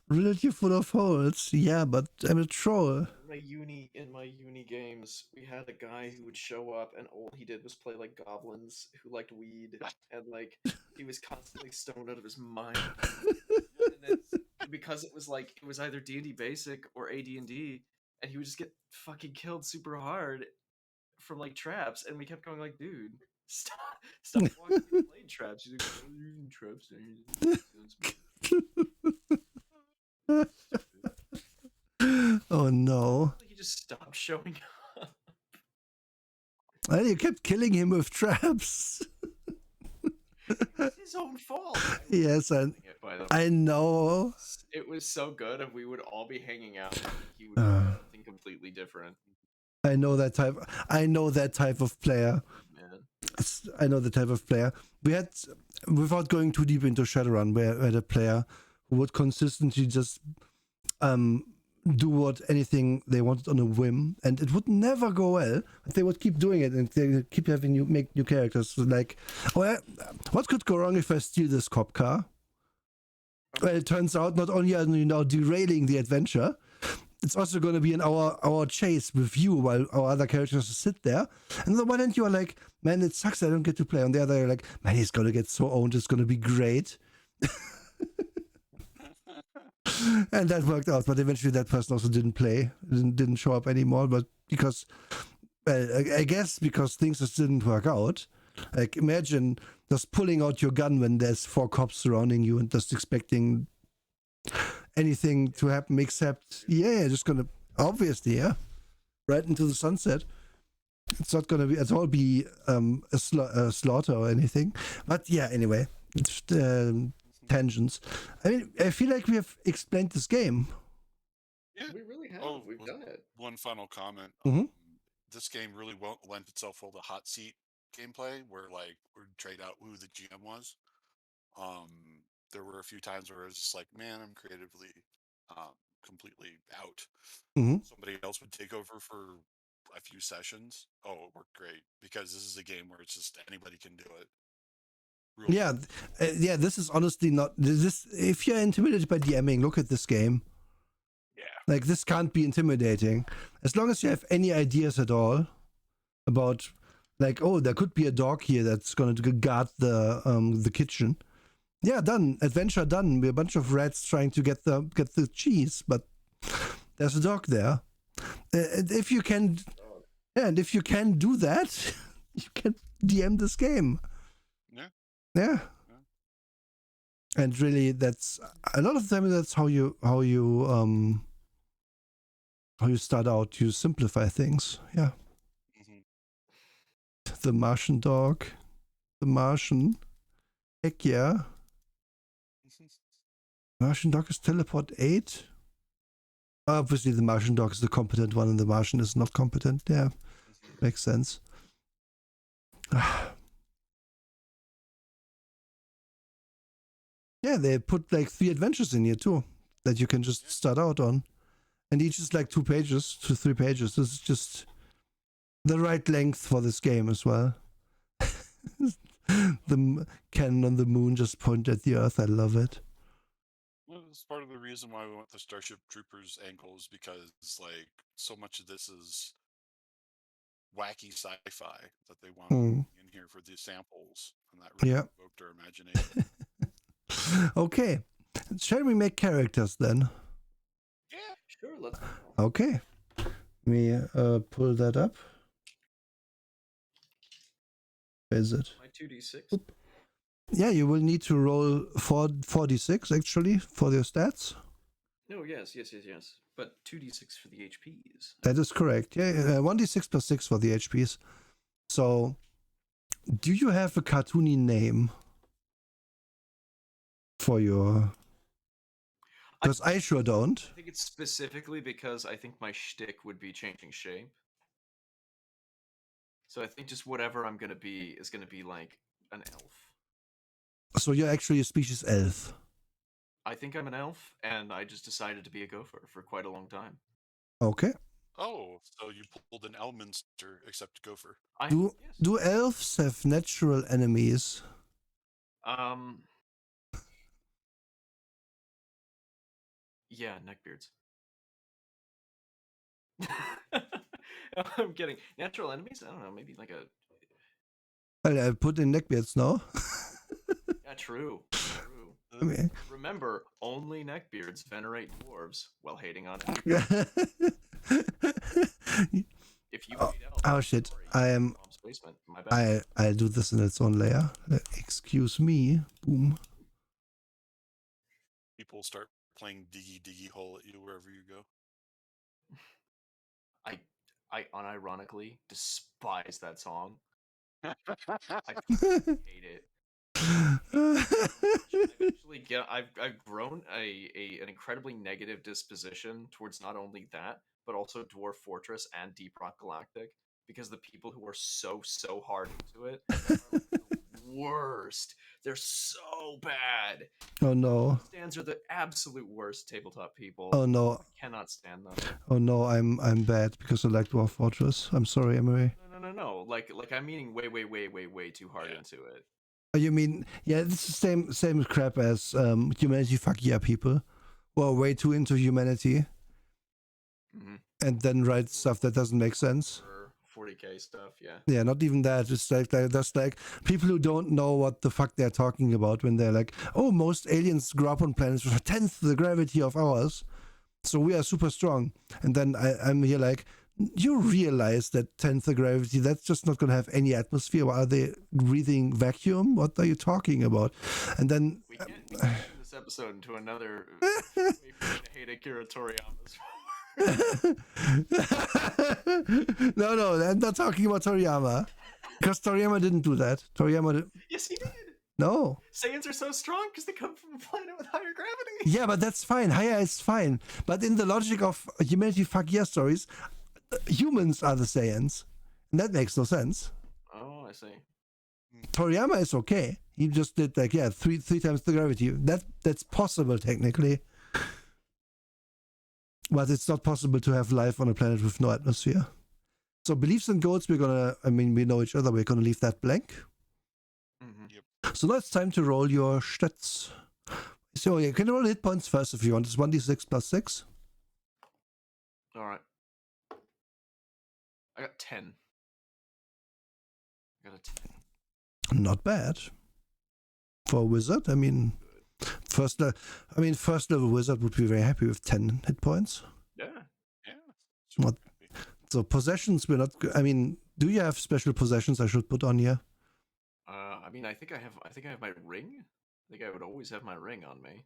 riddled you full of holes. Yeah, but I'm a troll. In my uni games, we had a guy who would show up, and all he did was play like goblins who liked weed, and like he was constantly stoned out of his mind. And then because it was either D&D Basic or AD&D, and he would just get fucking killed super hard from like traps, and we kept going like, dude, stop walking these blade traps. He's like, oh, you're using traps. Oh no. He just stopped showing up. And you kept killing him with traps. It's his own fault. Yes, I know. It was so good, and we would all be hanging out, and he would do something completely different. I know that type. I know that type of player. Man. I know the type of player. We had, without going too deep into Shadowrun, we had a player who would consistently just do what anything they wanted on a whim, and it would never go well. But they would keep doing it, and they keep having make new characters. So like, what could go wrong if I steal this cop car? Well, it turns out not only are you now derailing the adventure, it's also going to be in our chase with you while our other characters sit there. And on the one hand, you are like, man, it sucks I don't get to play. On the other, you're like, man, he's going to get so owned. It's going to be great. And that worked out. But eventually that person also didn't play, didn't show up anymore. But because, well, I guess because things just didn't work out. Like, imagine just pulling out your gun when there's 4 cops surrounding you and just expecting anything to happen except, just gonna, obviously, right into the sunset. It's not gonna be at all be a slaughter or anything. But yeah, anyway, it's tangents. I mean, I feel like we have explained this game. Yeah. We really have. We've done it. One final comment. This game really lent itself well to hot seat gameplay, where like we'd trade out who the GM was. There were a few times where I was just like, man, I'm creatively completely out. Somebody else would take over for a few sessions. Oh, it worked great, because this is a game where it's just anybody can do it. Yeah, this is honestly not this. If you're intimidated by DMing, look at this game. Yeah, like this can't be intimidating as long as you have any ideas at all about, like, oh, there could be a dog here that's going to guard the kitchen. Yeah, done. Adventure done. We're a bunch of rats trying to get the cheese, but there's a dog there. And if you can do that, you can DM this game. Yeah. And really, that's a lot of the time. That's how you start out. You simplify things. Yeah. The Martian dog. The Martian. Heck yeah. Martian dog is teleport 8. Obviously, the Martian dog is the competent one, and the Martian is not competent. Yeah, makes sense. Yeah, they put like 3 adventures in here too that you can just start out on, and each is like 2 pages to 3 pages. This is just the right length for this game as well. The cannon on the moon just point at the Earth. I love it. Well, it's part of the reason why we went the Starship Troopers angle, is because like so much of this is wacky sci-fi that they want in here for these samples, and that really evoked our imagination. Okay, shall we make characters then? Yeah, sure. Let's go. Okay, let me pull that up. Where is it? My 2d6. Oop. Yeah, you will need to roll 4d6 actually for your stats. No, yes. But 2d6 for the HPs. That is correct. Yeah, 1d6 plus 6 for the HPs. So, do you have a cartoony name for your? Because I sure don't. I think it's specifically because I think my shtick would be changing shape. So I think just whatever I'm gonna be is gonna be like an elf. So you're actually a species elf. I think I'm an elf, and I just decided to be a gopher for quite a long time. Okay. Oh, so you pulled an Elminster except Gopher. Do Yes. do elves have natural enemies? Yeah, neckbeards. I'm kidding. Natural enemies? I don't know. Maybe like a. Well, I put in neckbeards now. Yeah, true. True. I mean, Remember, only neckbeards venerate dwarves while hating on it. If you hate elves, oh shit! sorry, I am. mom's basement. My bad. I'll do this in its own layer. Excuse me. Boom. People start playing Diggy Diggy Hole at you wherever you go. I unironically despise that song. I hate it. I've grown an incredibly negative disposition towards not only that, but also Dwarf Fortress and Deep Rock Galactic, because the people who are so hard into it are like the worst. They're so bad. Oh no. Stands are the absolute worst tabletop people. Oh no. I cannot stand them. Oh no. I'm bad because I like Dwarf Fortress. I'm sorry, Emery. No. Like I'm meaning way too hard into it. Oh, you mean it's the same crap as humanity fuck yeah people who are way too into humanity and then write stuff that doesn't make sense. 40k stuff, yeah. Yeah, not even that. It's like that's like people who don't know what the fuck they're talking about when they're like, oh, most aliens grow up on planets with a tenth the gravity of ours, so we are super strong. And then I'm here like, you realize that tenth the gravity, that's just not going to have any atmosphere. Are they breathing vacuum? What are you talking about? And then we can't turn this episode into another way for me to hate Akira Toriyama's. No, I'm not talking about Toriyama, because Toriyama didn't do that. Yes, he did. No. Saiyans are so strong because they come from a planet with higher gravity. Yeah, but that's fine. Higher is fine. But in the logic of humanity fuck yeah stories, humans are the Saiyans. And that makes no sense. Oh, I see. Toriyama is okay. He just did like, three times the gravity. That's possible technically. But it's not possible to have life on a planet with no atmosphere. So beliefs and goals, we know each other, we're gonna leave that blank. Yep. So now it's time to roll your stats. So you can roll hit points first if you want. It's 1d6 plus 6. Alright. I got 10. I got a 10. Not bad. For a wizard, first level wizard would be very happy with 10 hit points. Yeah. What? So possessions, we're not. Do you have special possessions I should put on here? I think I have my ring. I think I would always have my ring on me.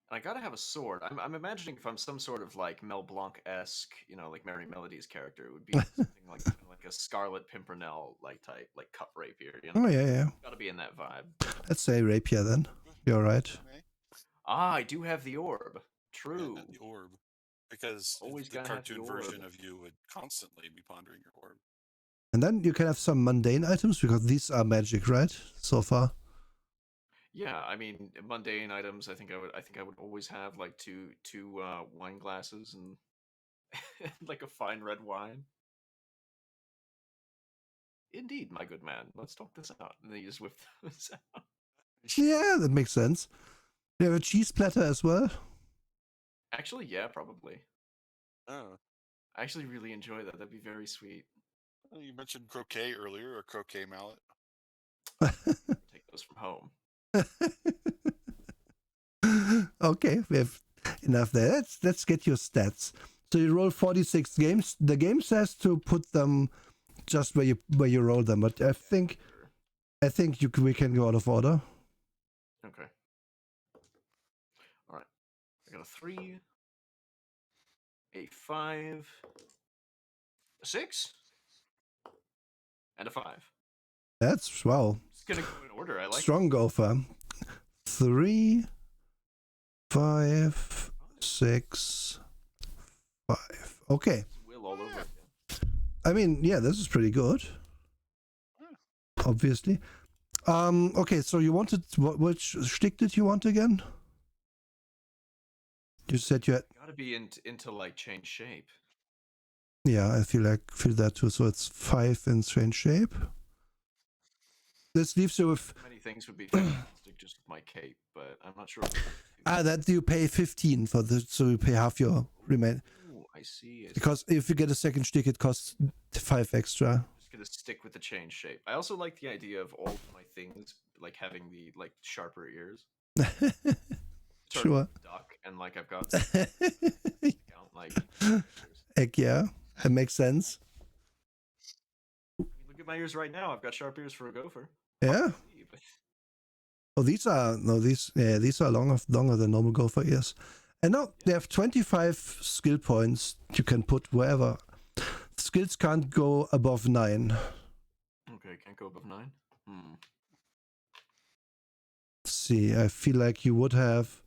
I gotta have a sword. I'm imagining if I'm some sort of like Mel Blanc-esque, like Merry Melody's character, it would be something like a Scarlet Pimpernel like type, like cut rapier. Oh yeah. Gotta be in that vibe. Let's say rapier then. You're right. I do have the orb. True. Yeah, the orb. Because Always the gotta have the cartoon orb. version of you would constantly be pondering your orb. And then you can have some mundane items because these are magic, right? So far. Yeah, mundane items. I think I would always have like two wine glasses and like a fine red wine. Indeed, my good man. Let's talk this out. And then you just whip those out. Yeah, that makes sense. You have a cheese platter as well? Actually, yeah, probably. Oh. I actually really enjoy that. That'd be very sweet. Well, you mentioned croquet earlier, a croquet mallet. Take those from home. Okay, we have enough there. Let's get your stats. So you roll 46 games. The game says to put them just where you roll them, but I think we can go out of order. Okay. All right. I got a 3, a 5, a 6, and a 5. That's wow. Just gonna go in order. I like Strong gopher. 3, 5, 6, 5. Okay. Will all over again. Yeah, this is pretty good. Obviously. Okay, so you wanted which stick did you want again? You said you had. Gotta be into like change shape. Yeah, I feel that too. So it's 5 in strange shape. This leaves you with Many things would be fantastic just with my cape, but I'm not sure. that you pay 15 for this, so you pay half your remain. Ooh, I see. Because if you get a second stick, it costs 5 extra. Just gonna stick with the change shape. I also like the idea of all of my things like having the like sharper ears. Sort Sure. of duck, and like I've got count like. Heck yeah, that makes sense. Look at my ears right now. I've got sharp ears for a gopher. Yeah. Oh, these are longer than normal gopher ears. And now they have 25 skill points you can put wherever. Skills can't go above 9. Okay, can't go above 9. Let's see, I feel like you would have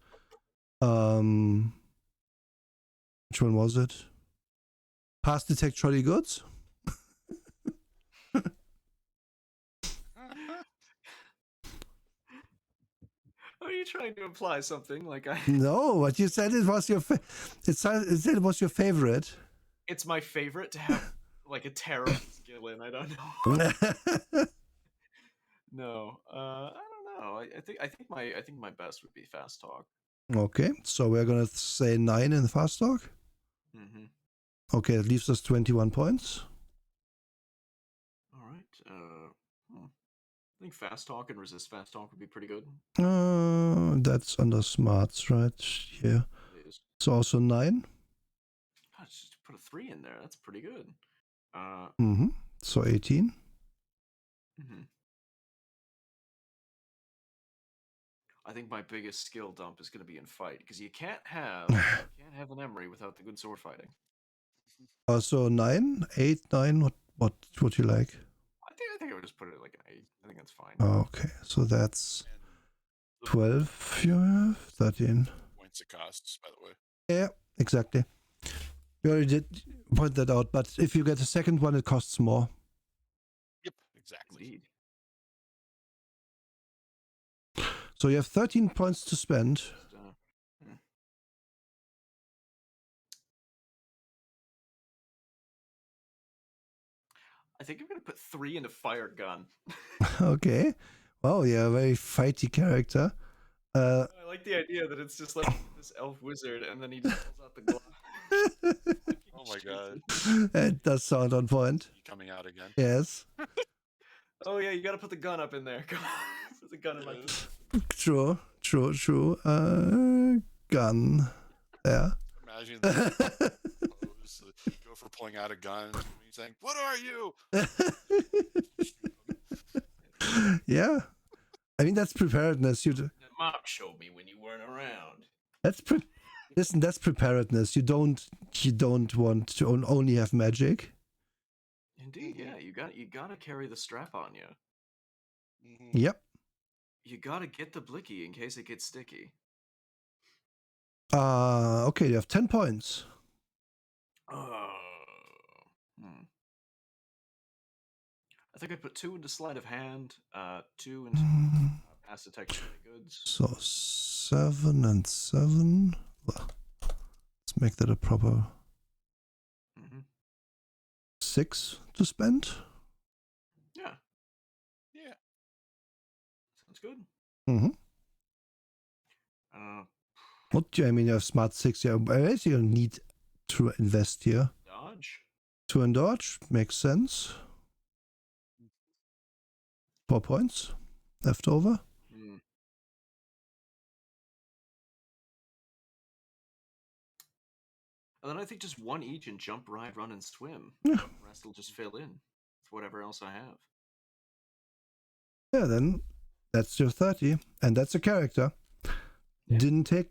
which one was it? Pass detect trolley goods? Are you trying to imply something like I? No, what you said it was your it said it was your favorite. It's my favorite to have like a terrible skill in. I don't know. No, I don't know. I think my best would be fast talk. Okay, so we're gonna say 9 in the fast talk. Mm-hmm. Okay, it leaves us 21 points. All right. I think fast talk and resist fast talk would be pretty good. That's under smarts right here. It is. So also 9. God, just put a 3 in there. That's pretty good. So 18. Mm-hmm. I think my biggest skill dump is going to be in fight because you can't have an Emery without the good sword fighting. So 9, 8, 9. What would you like? I think I would just put it like an 8. I think that's fine. Okay, so that's 12 you have, 13. Points it costs, by the way. Yeah, exactly. You already did point that out, but if you get a second one, it costs more. Yep, exactly. Indeed. So you have 13 points to spend. I think I'm going to put 3 into fire gun. Okay. Wow, you're a very fighty character. I like the idea that it's just like this elf wizard and then he just pulls out the glove. Oh my god. It does sound on point. You coming out again? Yes. Oh yeah, you gotta put the gun up in there. Put the gun in my. True. Gun. Yeah. Imagine the pose, go for pulling out a gun and he's saying, "What are you?" Yeah. I mean that's preparedness. Mom showed me when you weren't around. Listen, that's preparedness. You don't want to only have magic. Indeed, yeah. You gotta carry the strap on you. Mm-hmm. Yep. You gotta get the blicky in case it gets sticky. Okay, you have 10 points. I think I put 2 into sleight of hand, 2 into pass detection of goods. So 7 and 7. Well, let's make that a proper 6 to spend. Yeah. Yeah. Sounds good. What do you mean? You have smart 6. Yeah, I basically don't need to invest here. Dodge. 2 and dodge makes sense. 4 points left over. And then I think just 1 each and jump, ride, run, and swim. Yeah. The rest will just fill in with whatever else I have. Yeah, then that's your 30, and that's a character. Yeah. Didn't take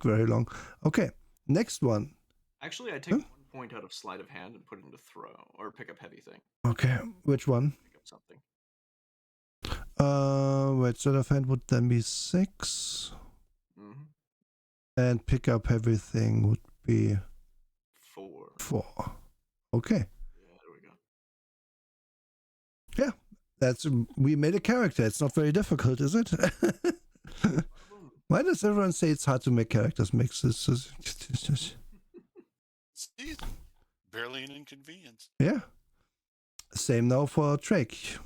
very long. Okay, next one. Actually, I take 1 point out of sleight of hand and put it into throw or pick up heavy thing. Okay, which one? Pick up something. Wait, sleight of hand would then be 6. And pick up everything would be 4. Okay. Yeah, there we go. Yeah, That's we made a character. It's not very difficult, is it? Why does everyone say it's hard to make characters? Makes this See, barely an inconvenience. yeah. Same now for Drake.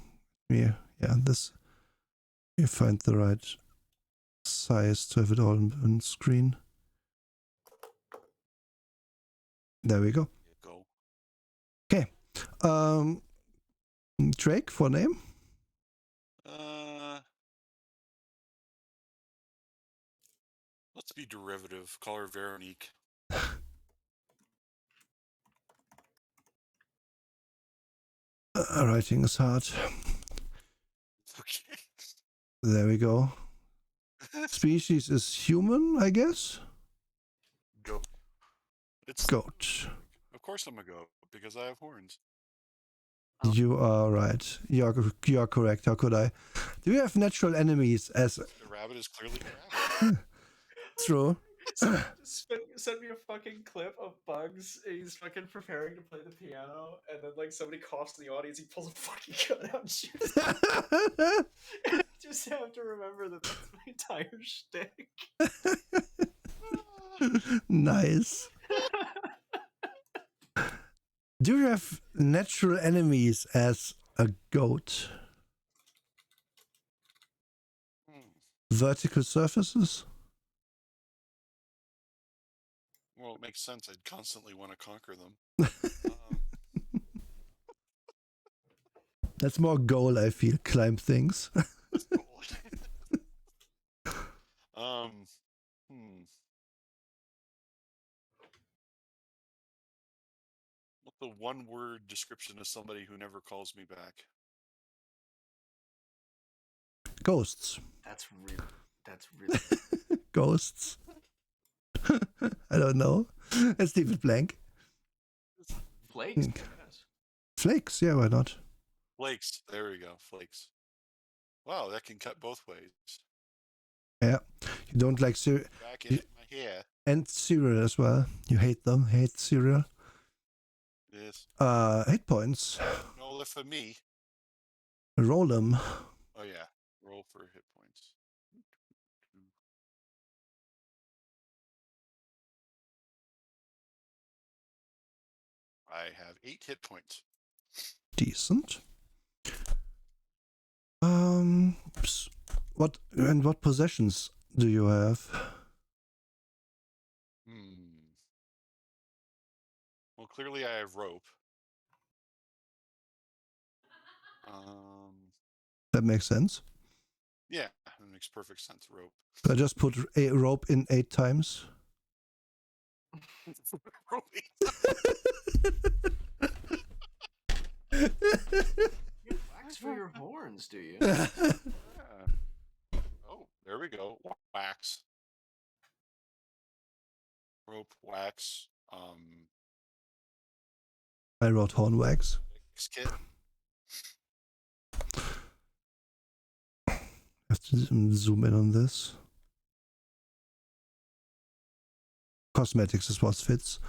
Yeah, this. You find the right size to have it all on screen. There we go. Go. Drake for name? Let's be derivative. Call her Veronique. Writing is hard. Okay. There we go. Species is human, I guess. Go. It's Goat. Of course I'm a goat because I have horns. You are right. You are correct. How could I? Do you have natural enemies as The rabbit is clearly a rabbit. true? Just send me a fucking clip of Bugs. He's fucking preparing to play the piano, and then like somebody coughs in the audience. He pulls a fucking gun out and shoots. I just have to remember that that's my entire shtick. Nice. Do you have natural enemies as a goat? Vertical surfaces? Well, it makes sense. I'd constantly want to conquer them. That's more goal, I feel. Climb things. What's the one-word description of somebody who never calls me back? Ghosts. That's really. Ghosts. I don't know. Let's leave it blank. Flakes. Yes. Flakes, yeah, why not? Flakes. There we go. Flakes. Wow, that can cut both ways. Yeah. You don't like cereal. Back in my hair. And cereal as well. You hate them. Hate cereal. Yes. Hit points. No, for me. Roll them. Oh yeah. Roll for hit points. I have 8 hit points. Decent. What possessions do you have? Well, clearly I have rope. That makes sense. Yeah, it makes perfect sense. Rope. I just put a rope in 8 times. Rope. You have wax for your horns, do you? Yeah. Oh, there we go. Wax. Rope, wax. I wrote horn wax. Kit. Have to zoom in on this. Cosmetics is what fits.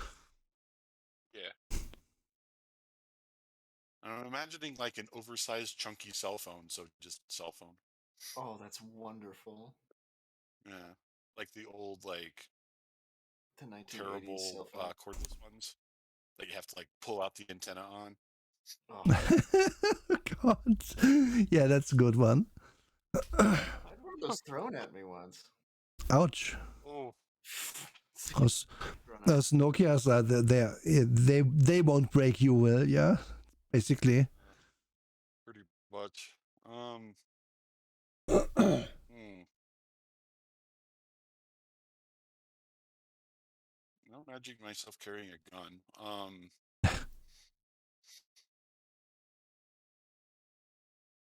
Yeah. I'm imagining like an oversized, chunky cell phone. So just cell phone. Oh, that's wonderful. Yeah, like the old like The 1980s terrible cell phone. cordless ones that you have to like pull out the antenna on. Oh. God. Yeah, that's a good one. I had one of those thrown at me once. Ouch. Oh. Those Nokias are they won't break you, will yeah? Basically. Pretty much. I'm imagining myself carrying a gun.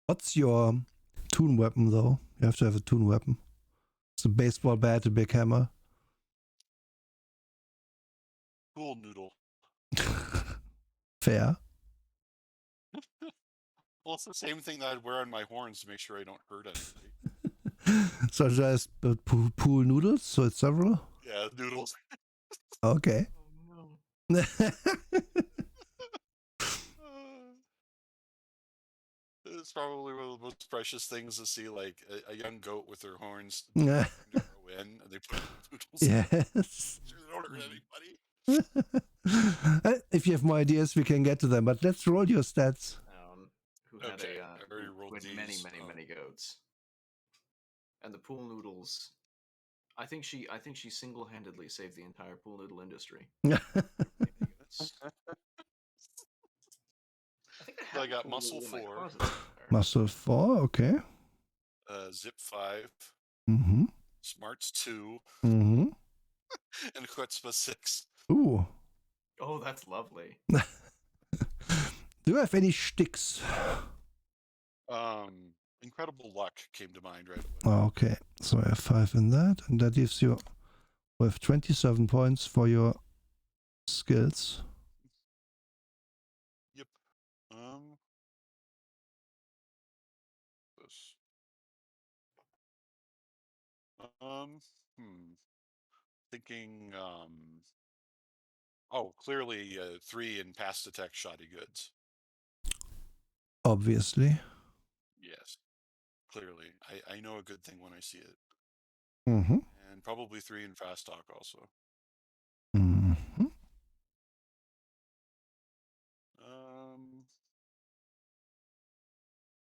What's your toon weapon though? You have to have a toon weapon. It's a baseball bat, a big hammer. Cool noodle. Fair. Well, it's the same thing that I'd wear on my horns to make sure I don't hurt anybody. So just pool noodles, so it's several? Yeah, noodles. Okay. Oh, no. It's probably one of the most precious things to see, like a young goat with their horns Yeah. starting to grow in, and they put noodles. Yes. Sure they don't hurt anybody. If you have more ideas, we can get to them. But let's roll your stats. Who had Okay, a I already who rolled had many, these. many goats. And the pool noodles, I think she single-handedly saved the entire pool noodle industry. Maybe it's- I think I So I have got pool muscle noodle in my 4. closet somewhere. Muscle 4, okay. Zip 5, Mm-hmm. Smarts 2, Mm-hmm. and Chutzpah 6. Ooh. Oh, that's lovely. Do you have any sticks? Incredible luck came to mind right away. Okay, so I have 5 in that, and that leaves you with 27 points for your skills. Yep. This. Thinking, oh, clearly 3 in past attack shoddy goods. Obviously. Yes, clearly. I know a good thing when I see it. Mm-hmm. And probably 3 in fast talk also. Mm-hmm.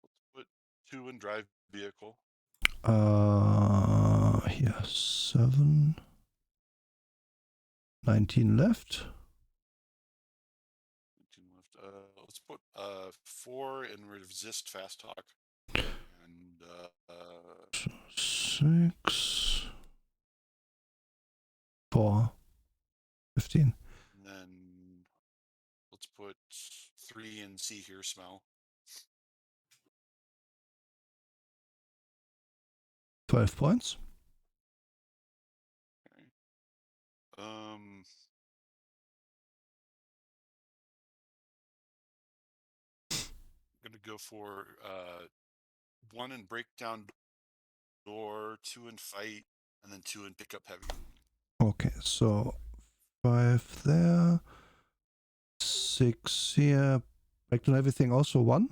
Let's put 2 in drive vehicle. Here, 7. 19 left. 19 left. Let's put 4 in resist fast talk. And 6. 4. 15. and then let's put 3 in see hear smell. 12 points. Okay. I'm gonna go for 1 in breakdown door, 2 in fight, and then 2 in pick up heavy. Okay, so 5 there. 6 here. Back to everything also 1.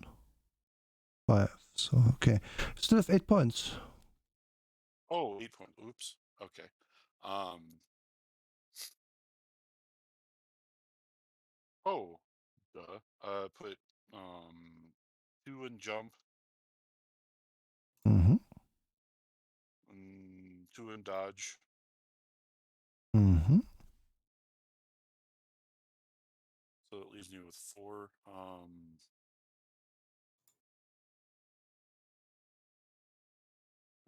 5. So okay. Still have 8 points. Oh, 8 point. Oops. Okay. Oh, duh. Put 2 in jump, Mm-hmm. 2 in dodge, Mm-hmm. so it leaves me with 4.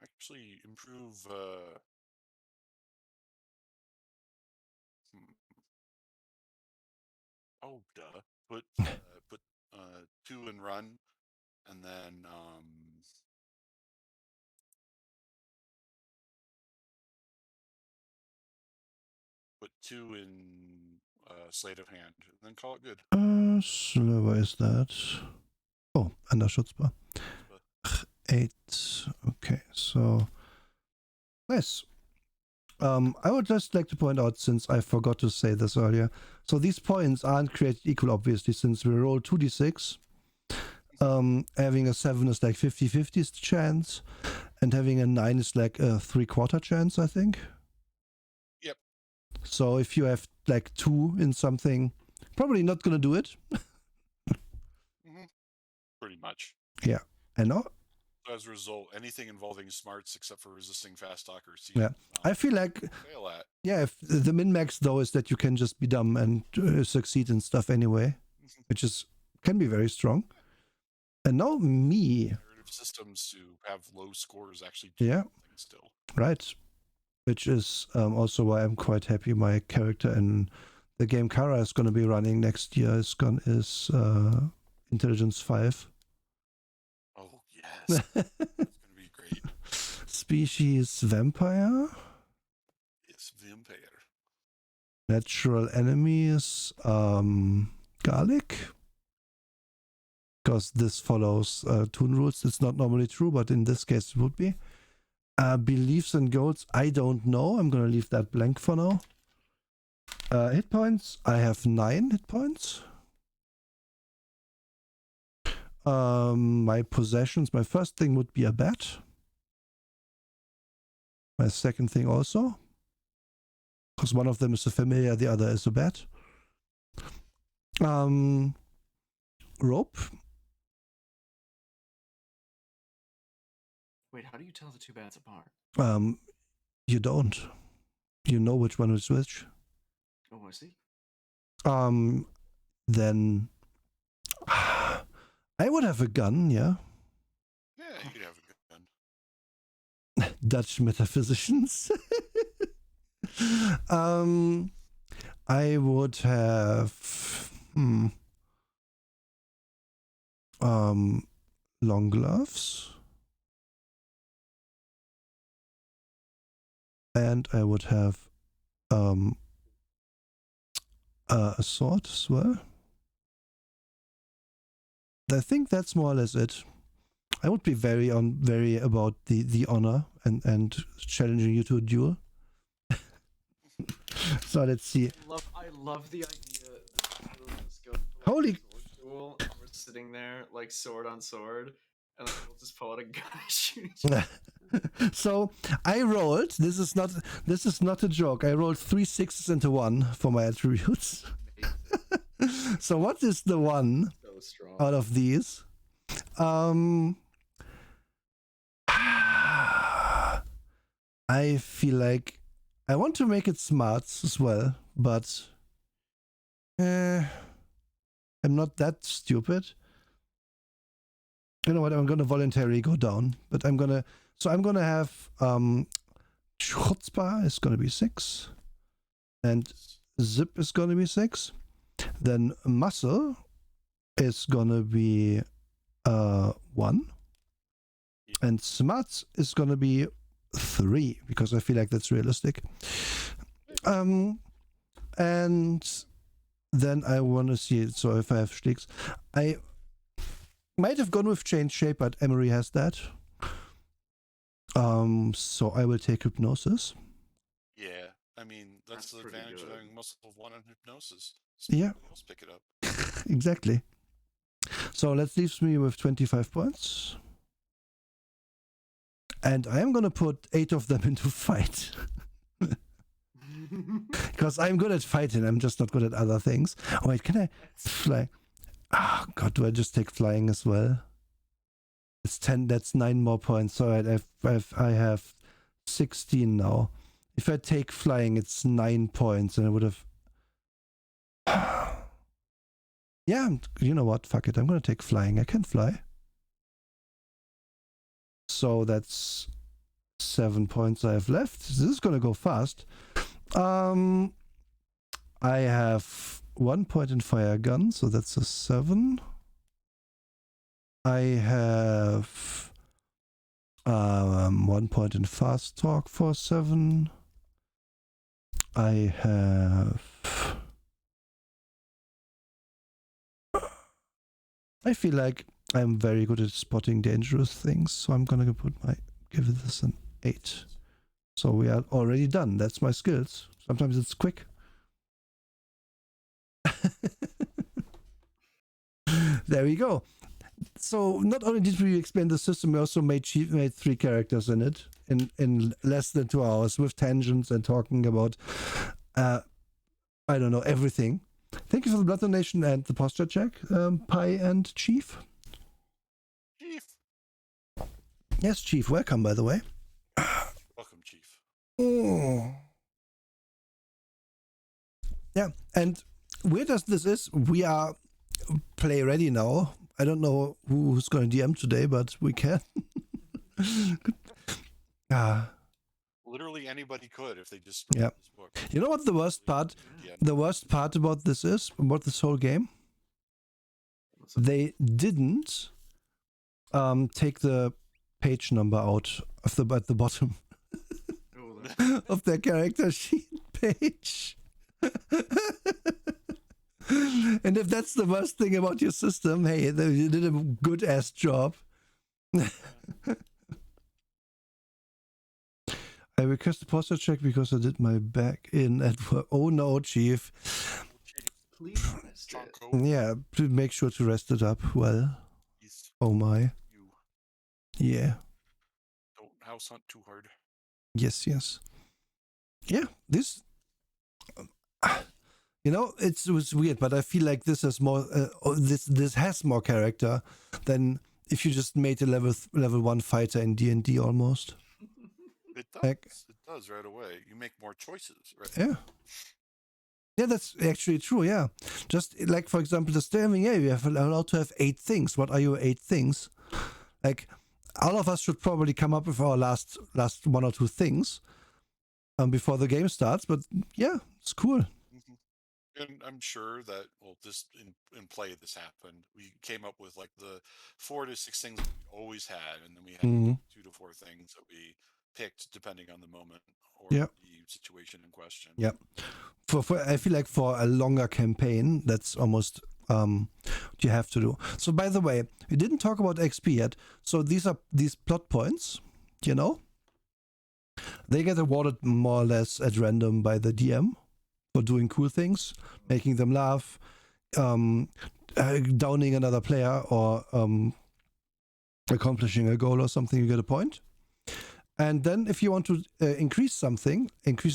Actually improve. Oh, duh. Put 2 in run, and then put 2 in sleight of hand, and then call it good. Slower is that? Oh, Schutzbar. 8. Okay, so nice. I would just like to point out, since I forgot to say this earlier, so these points aren't created equal, obviously, since we roll 2d6. Having a 7 is like 50-50 chance, and having a 9 is like a 3/4 chance, I think. Yep. So if you have like 2 in something, probably not gonna do it. Pretty much. Yeah, I know. As a result, anything involving smarts except for resisting fast talk or Yeah, I feel like fail at. Yeah, if the min-max though is that you can just be dumb and succeed in stuff anyway, which can be very strong. And now me. Narrative systems to have low scores actually do Yeah. something still. Right. Which is also why I'm quite happy my character in the game Kara is going to be running next year is Intelligence 5. Oh, yes. That's going to be great. Species Vampire. Yes, vampire. Natural enemies Garlic. Because this follows TOON rules. It's not normally true, but in this case it would be. Beliefs and goals, I don't know. I'm going to leave that blank for now. Hit points, I have 9 hit points. my possessions, my first thing would be a bat. My second thing also. Because one of them is a familiar, the other is a bat. Rope. Wait, how do you tell the two bats apart? You don't. You know which one is which. Oh, I see. Then I would have a gun, yeah. Yeah, you could have a good gun. Dutch metaphysicians. I would have long gloves. And I would have a sword as well. I think that's more or less it. I would be very about the honor and challenging you to a duel. So let's see. I love the idea that we'll just go for, like, Holy- a sword duel, and we're sitting there like sword on sword, and then we'll just pull out a gun and shoot each other. So I rolled. This is not a joke. I rolled 3 6s into 1 for my attributes. Amazing. So what is the one So strong. out of these? I feel like I want to make it smart as well, but I'm not that stupid. You know what? I'm gonna voluntarily go down, but I'm gonna have Chutzpah is gonna be 6, and Zip is gonna be 6. Then Muscle is gonna be 1, and Smarts is gonna be 3 because I feel like that's realistic. And then I want to see it. So if I have Schlicks, I might have gone with Change Shape, but Emery has that. So I will take Hypnosis. Yeah, I mean that's the pretty advantage of good. having muscle of 1 on hypnosis. Yeah. Else pick it up. Exactly. So that leaves me with 25 points. And I am going to put 8 of them into fight. Because I'm good at fighting, I'm just not good at other things. Oh wait, can I fly? Oh god, do I just take flying as well? It's 10, that's 9 more points. So I have 16 now. If I take flying, it's 9 points, and I would have... Yeah, you know what? Fuck it, I'm gonna take flying. I can fly. So that's 7 points I have left. This is gonna go fast. I have 1 point in fire gun, so that's a 7. I have 1 point in fast talk for 7. I feel like I'm very good at spotting dangerous things, so I'm gonna give this an 8. So we are already done. That's my skills. Sometimes it's quick. There we go. So not only did we explain the system, we also made 3 characters in it in less than 2 hours with tangents and talking about I don't know, everything. Thank you for the blood donation and the posture check, Pi and Chief. Chief. Yes, Chief, welcome by the way. Welcome, Chief. Oh. Yeah, and weird as this is, we are play ready now. I don't know who's going to DM today, but we can. Literally anybody could if they just Yeah. read this book. You know what the worst part? Yeah. The worst part about this is, about this whole game? What's up? They didn't take the page number out of at the bottom Oh, that- of their character sheet page. And if that's the worst thing about your system, hey, you did a good ass job. I request a posture check because I did my back in at work. Oh no, Chief. Please rest it. Chonko, Yeah, to make sure to rest it up well. he's Oh my. You Yeah. don't house hunt too hard. Yes. Yeah. This. It was weird, but I feel like this is more. This has more character than if you just made a level 1 fighter in D&D almost. It does. Like- It does right away. You make more choices, right? Yeah. Yeah, that's actually true. Yeah, just like for example, the staring. Yeah, you have allowed to have 8 things. What are your 8 things? Like, all of us should probably come up with our last 1 or 2 things before the game starts. But yeah, it's cool. Mhm. And I'm sure that this in play this happened. We came up with like the 4 to 6 things we always had, and then we had Mhm. 2 to 4 things that we picked depending on the moment or Yeah. the situation in question. Yeah. For I feel like for a longer campaign, that's almost what you have to do. So by the way, we didn't talk about XP yet. So these plot points, they get awarded more or less at random by the DM for doing cool things, making them laugh, downing another player, or accomplishing a goal or something. You get a point. And then if you want to increase a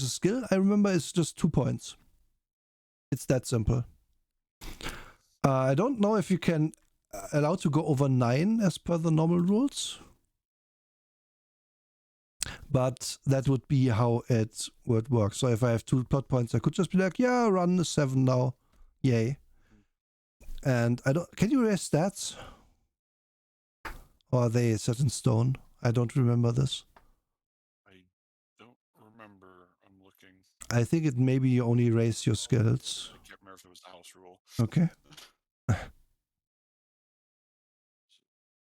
skill, I remember it's just 2 points. It's that simple. I don't know if you can allow to go over 9 as per the normal rules. But that would be how it would work. So if I have 2 plot points, I could just be like, yeah, run 7 now. Yay. And can you raise stats? Or are they set in stone? I don't remember this. I don't remember. I'm looking. I think it maybe you only raise your skills. I can't remember if it was the house rule. Okay.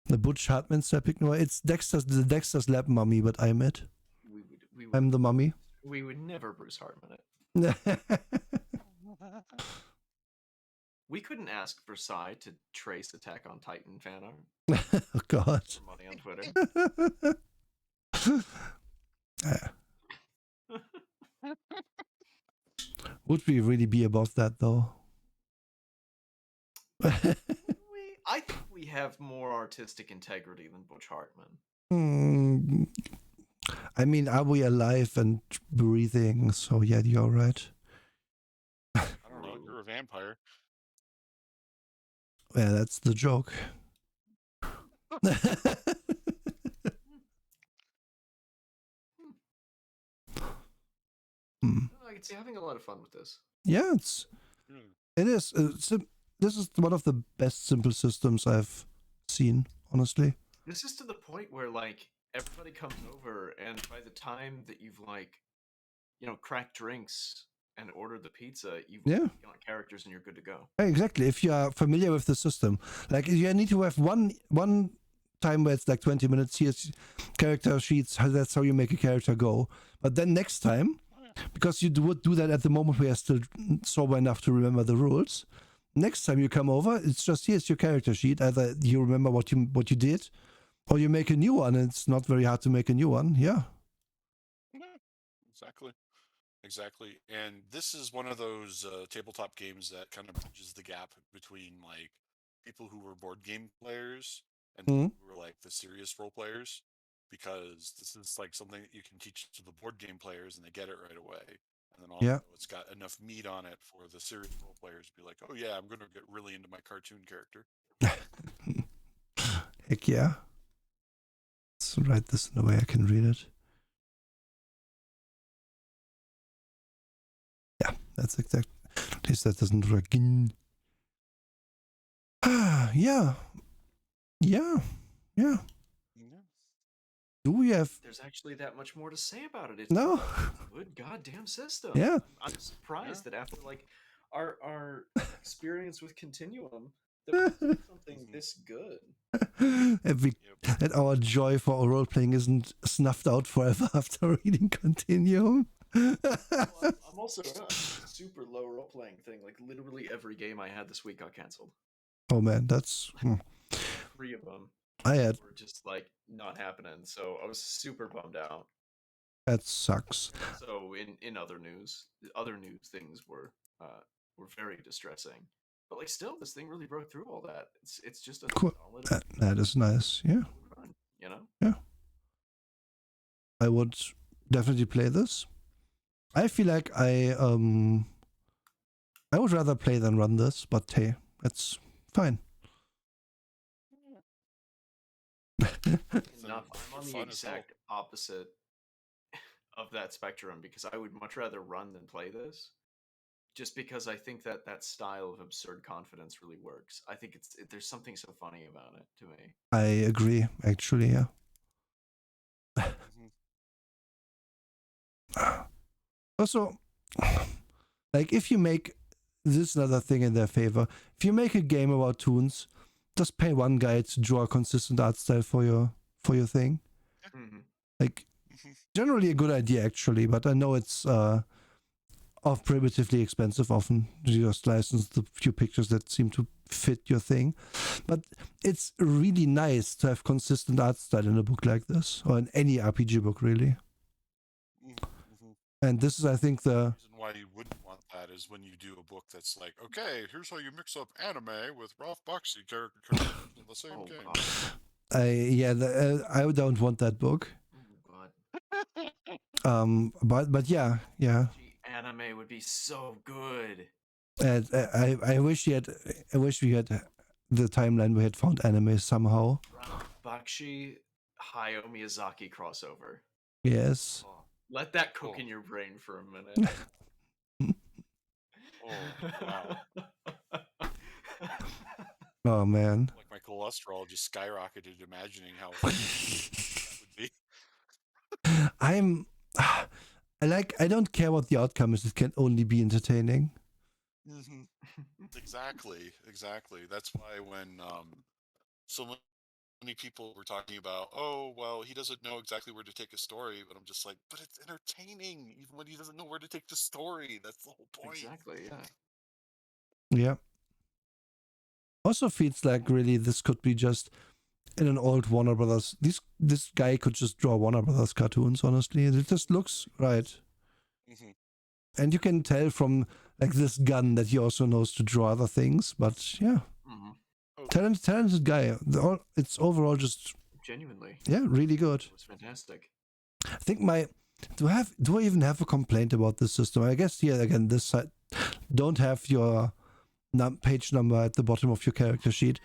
The Butch Hartman stepping. No, it's the Dexter's lab mummy, but I'm it. I'm the mummy. We would never Bruce Hartman it. We couldn't ask Versailles to trace Attack on Titan fan art. Oh God. For money on Twitter. Would we really be above that though? I think we have more artistic integrity than Butch Hartman. I mean, are we alive and breathing? So yeah, you're right. I don't know. You're a vampire. Yeah, that's the joke. I can see having a lot of fun with this. Yeah, it is. This is one of the best simple systems I've seen, honestly. This is to the point where like everybody comes over, and by the time that you've cracked drinks and ordered the pizza, you've got characters and you're good to go. Exactly. If you are familiar with the system, like you need to have one time where it's like 20 minutes. Here's character sheets. That's how you make a character go. But then next time, because you would do that at the moment we are still sober enough to remember the rules. Next time you come over, it's just here's your character sheet. Either you remember what you did, or you make a new one. And it's not very hard to make a new one. Yeah. Exactly. And this is one of those tabletop games that kind of bridges the gap between like people who were board game players and people who were like the serious role players, because this is like something that you can teach to the board game players and they get it right away. And then also it's got enough meat on it for the serious role players to be like, oh yeah, I'm going to get really into my cartoon character. Heck yeah. Let's write this in a way I can read it. Yeah, that's exact. At least that doesn't work. Yeah. Do we have? There's actually that much more to say about it. It's No. a good goddamn system. Yeah. I'm surprised that after like our experience with Continuum, that we did something this good. That our joy for role playing isn't snuffed out forever after reading Continuum. Well, I'm also not super low role playing thing. Like literally every game I had this week got canceled. Oh man, that's 3 of them. were just like not happening, so I was super bummed out. That sucks. So in other news things were very distressing. But like, still, this thing really broke through all that. It's just a Cool. solid That is nice. Yeah. run, you know. Yeah. I would definitely play this. I feel like I would rather play than run this, but hey, that's fine. Enough. I'm on the Fun as hell. exact opposite of that spectrum because I would much rather run than play this. Just because I think that that style of absurd confidence really works. I think there's something so funny about it to me. I agree, actually, yeah. Also, like, if you make this another thing in their favor, if you make a game about toons, just pay one guy to draw a consistent art style for your thing. Mm-hmm. Like, generally a good idea, actually, but I know it's of prohibitively expensive often. You just license the few pictures that seem to fit your thing. But it's really nice to have consistent art style in a book like this, or in any RPG book, really. And this is, I think, the reason why you wouldn't want that is when you do a book that's like, okay, here's how you mix up anime with Ralph Bakshi characters in the same game. God. I don't want that book. Oh God. But yeah. Gee, anime would be so good. And I wish we had the timeline we had found anime somehow. Bakshi Hayao Miyazaki crossover. Yes. Oh, let that cook in your brain for a minute. Oh, wow. Oh man. Like my cholesterol just skyrocketed imagining how that would be. I don't care what the outcome is, it can only be entertaining. Exactly. That's why when so many people were talking about, oh well, he doesn't know exactly where to take a story, but I'm just like, but it's entertaining even when he doesn't know where to take the story. That's the whole point. Exactly, yeah. Yeah. Also feels like really this could be just in an old Warner Brothers. This guy could just draw Warner Brothers cartoons, honestly. It just looks right. And you can tell from like this gun that he also knows to draw other things, but yeah. Talented guy. It's overall just genuinely. Yeah, really good. It was fantastic. I think do I even have a complaint about this system? I guess here again, this side don't have your page number at the bottom of your character sheet.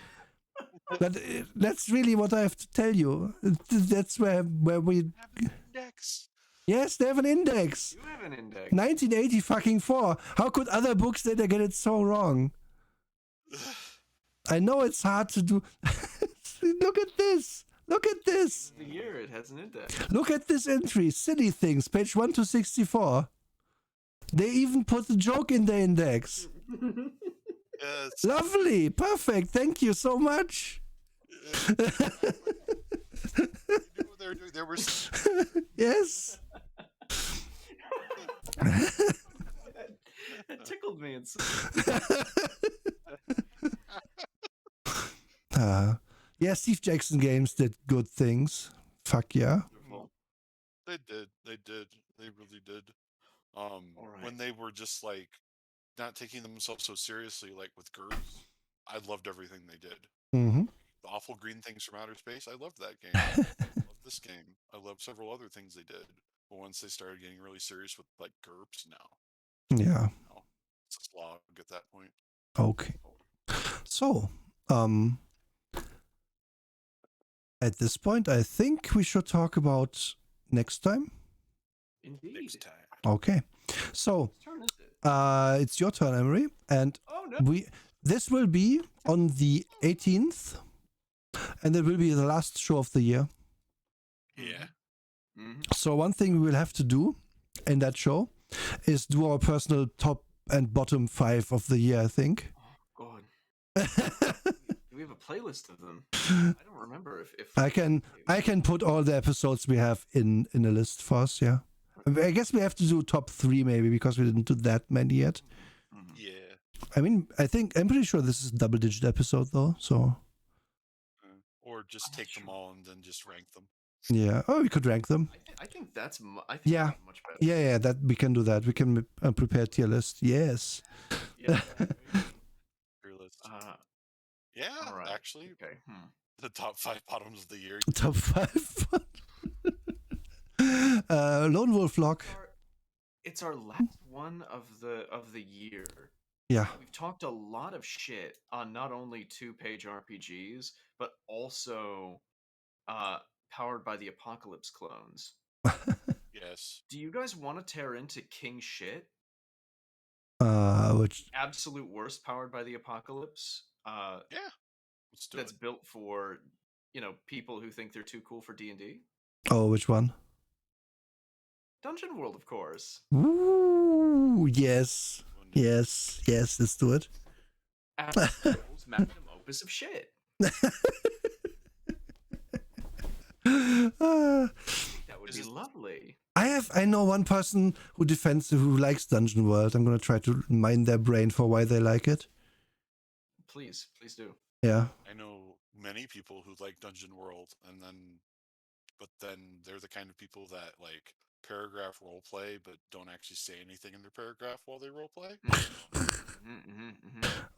But that's really what I have to tell you. That's where we have an index. Yes, they have an index. You have an index. 1984. How could other books that get it so wrong? I know it's hard to do. Look at this. The year it has an index. Look at this entry. Silly things. Page 1 to 64. They even put the joke in the index. Yes. Lovely. Perfect. Thank you so much. There were Yes. That tickled me. Yeah, Steve Jackson Games did good things. Fuck yeah. They did. They really did. When they were just like not taking themselves so seriously, like with GURPS, I loved everything they did. Mm-hmm. The Awful Green Things from Outer Space, I loved that game. I love this game. I love several other things they did. But once they started getting really serious with like GURPS now. Yeah. It's a slog at that point. Okay. So, at this point, I think we should talk about next time. Indeed. Next time. Okay. So, it's your turn, Emery, and this will be on the 18th, and it will be the last show of the year. Yeah. Mm-hmm. So one thing we will have to do in that show is do our personal top and bottom 5 of the year, I think. Oh, God. Do we have a playlist of them? I don't remember if I can put all the episodes we have in a list for us, yeah. I guess we have to do top 3 maybe because we didn't do that many yet. Yeah. I mean, I'm pretty sure this is a double-digit episode though, so. Or just take them all and then just rank them. Yeah. Oh, we could rank them. I think that's much better. Yeah. That we can do that. We can prepare a tier list. Yes. Yeah. Tier list. All Yeah, right. actually, Okay. the top 5 bottoms of the year. Top 5. Lone Wolf Lock. It's our last one of the year. Yeah. We've talked a lot of shit on not only 2-page RPGs, but also powered by the Apocalypse clones. Yes. Do you guys want to tear into King Shit? Which Absolute worst powered by the Apocalypse. Yeah. Let's do That's it. built for, people who think they're too cool for D&D. which one? Dungeon World, of course. Ooh, yes. Yes, let's do it. World's magnum opus of shit. That would be lovely. I know one person who likes Dungeon World. I'm gonna try to mine their brain for why they like it. Please do. Yeah. I know many people who like Dungeon World, but then they're the kind of people that like paragraph roleplay, but don't actually say anything in their paragraph while they roleplay.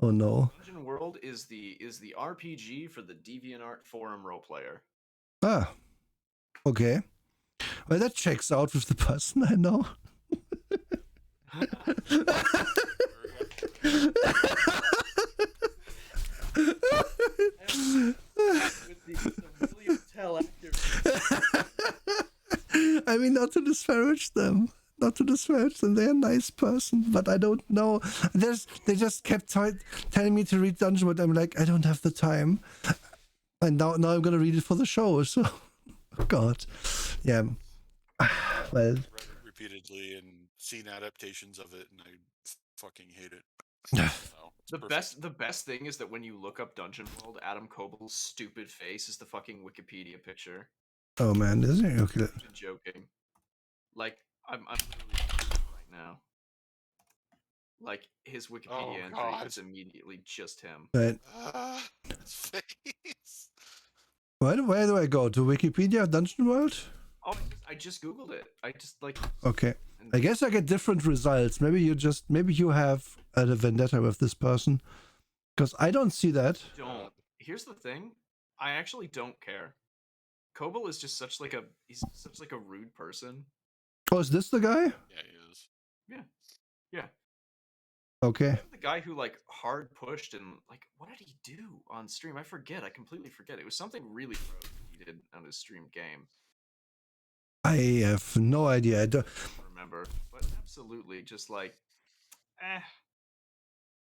Oh no. Dungeon World is the RPG for the DeviantArt forum roleplayer. Ah. Okay. Well, that checks out with the person I know. I mean, not to disparage them. They're a nice person, but I don't know. They just kept telling me to read Dungeon World. I'm like, I don't have the time. And now I'm gonna read it for the show. So, God, yeah. Well, Read it repeatedly and seen adaptations of it, and I fucking hate it. So, the best thing is that when you look up Dungeon World, Adam Koebel's stupid face is the fucking Wikipedia picture. Oh man, is it? Okay. I'm not joking. Like, I'm literally right now. Like, his Wikipedia entry is immediately just him. Right. His face. Where do I go? To Wikipedia Dungeon World? Oh, I just googled it. I just like. Okay. I guess I get different results. Maybe you have a vendetta with this person, because I don't see that. Don't. Here's the thing. I actually don't care. Koebel is just he's such like a rude person. Oh, is this the guy? Yeah, he is. Yeah. Okay. The guy who like hard pushed and like, what did he do on stream? I completely forget. It was something really gross he did on his stream game. I have no idea. I don't remember, but absolutely, just like,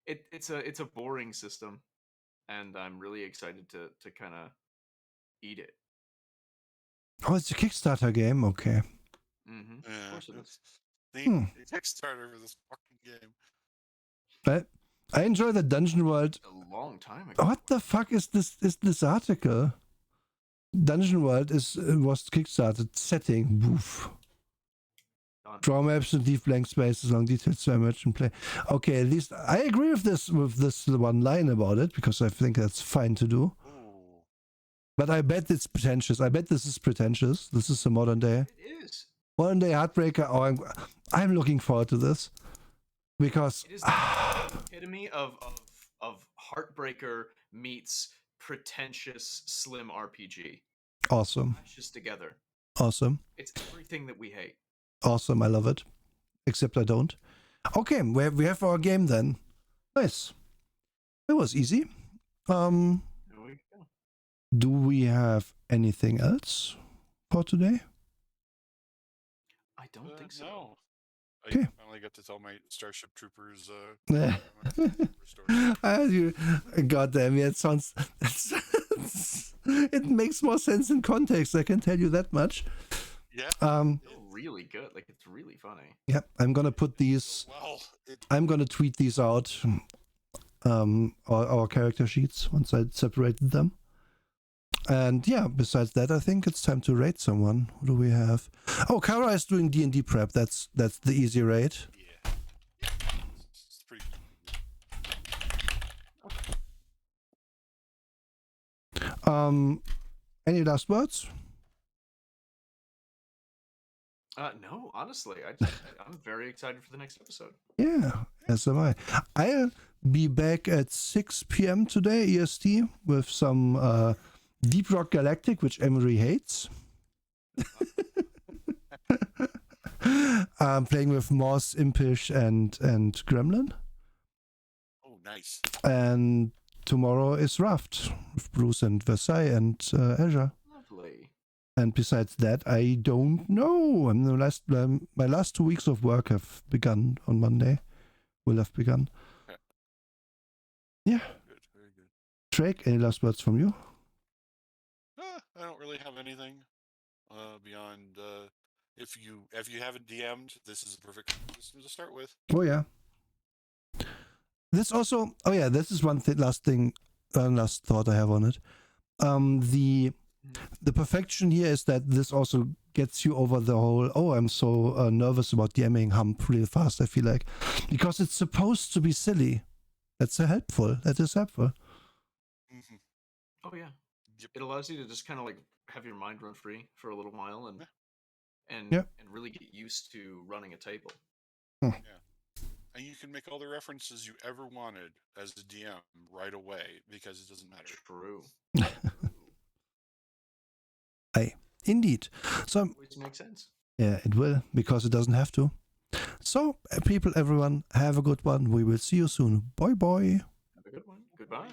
it's a boring system, and I'm really excited to kind of eat it. Oh, it's a Kickstarter game. Okay. Of course it is. The Kickstarter for this fucking game. But I enjoy the Dungeon World. A long time ago. What the fuck is this article? Dungeon World was Kickstarted setting. Woof. Draw maps and leave blank spaces along details so emerge and play. Okay, at least I agree with this one line about it, because I think that's fine to do. Ooh. But I bet it's pretentious. I bet this is pretentious. This is a modern day. It is. Modern day Heartbreaker. Oh, I'm looking forward to this, because it is the epitome of Heartbreaker meets pretentious slim RPG. Awesome. Just together. Awesome. It's everything that we hate. Awesome. I love it. Except I don't. Okay, we have our game then. Nice. It was easy. There we go. Do we have anything else for today? I don't think so. No. Okay. I finally got to tell my Starship Troopers story. God damn it, sounds it makes more sense in context, I can tell you that much. Yeah. It's really good. Like, it's really funny. Yeah, I'm gonna put these. I'm gonna tweet these out. Our character sheets once I separated them. And yeah, besides that, I think it's time to rate someone. Who do we have? Oh, Kara is doing D&D prep. That's the easy rate. Yeah. It's pretty Any last words? No, honestly, I'm very excited for the next episode. Yeah, as am I. I'll be back at 6 p.m. today, EST, with some Deep Rock Galactic, which Emery hates. I'm playing with Moss, Impish, and Gremlin. Oh, nice. And tomorrow is Raft with Bruce and Versailles and Azure. Lovely. And besides that, I don't know. And my last 2 weeks of work have begun on Monday. Will have begun. Yeah. Good, very good. Drake, any last words from you? I don't really have anything beyond if you haven't DM'd, this is a perfect system to start with. Oh yeah. This also. Oh yeah. This is one last thought I have on it. The perfection here is that this also gets you over the whole, oh, I'm so nervous about DMing hump really fast, I feel like. Because it's supposed to be silly. That is helpful. Mm-hmm. Oh yeah. Yep. It allows you to just kind of like have your mind run free for a little while and Yeah. and really get used to running a table. Yeah. And you can make all the references you ever wanted as a DM right away because it doesn't matter. True. Indeed. So Which makes sense. yeah, it will, because it doesn't have to. So, people, everyone, have a good one. We will see you soon. Bye bye. Have a good one. Goodbye.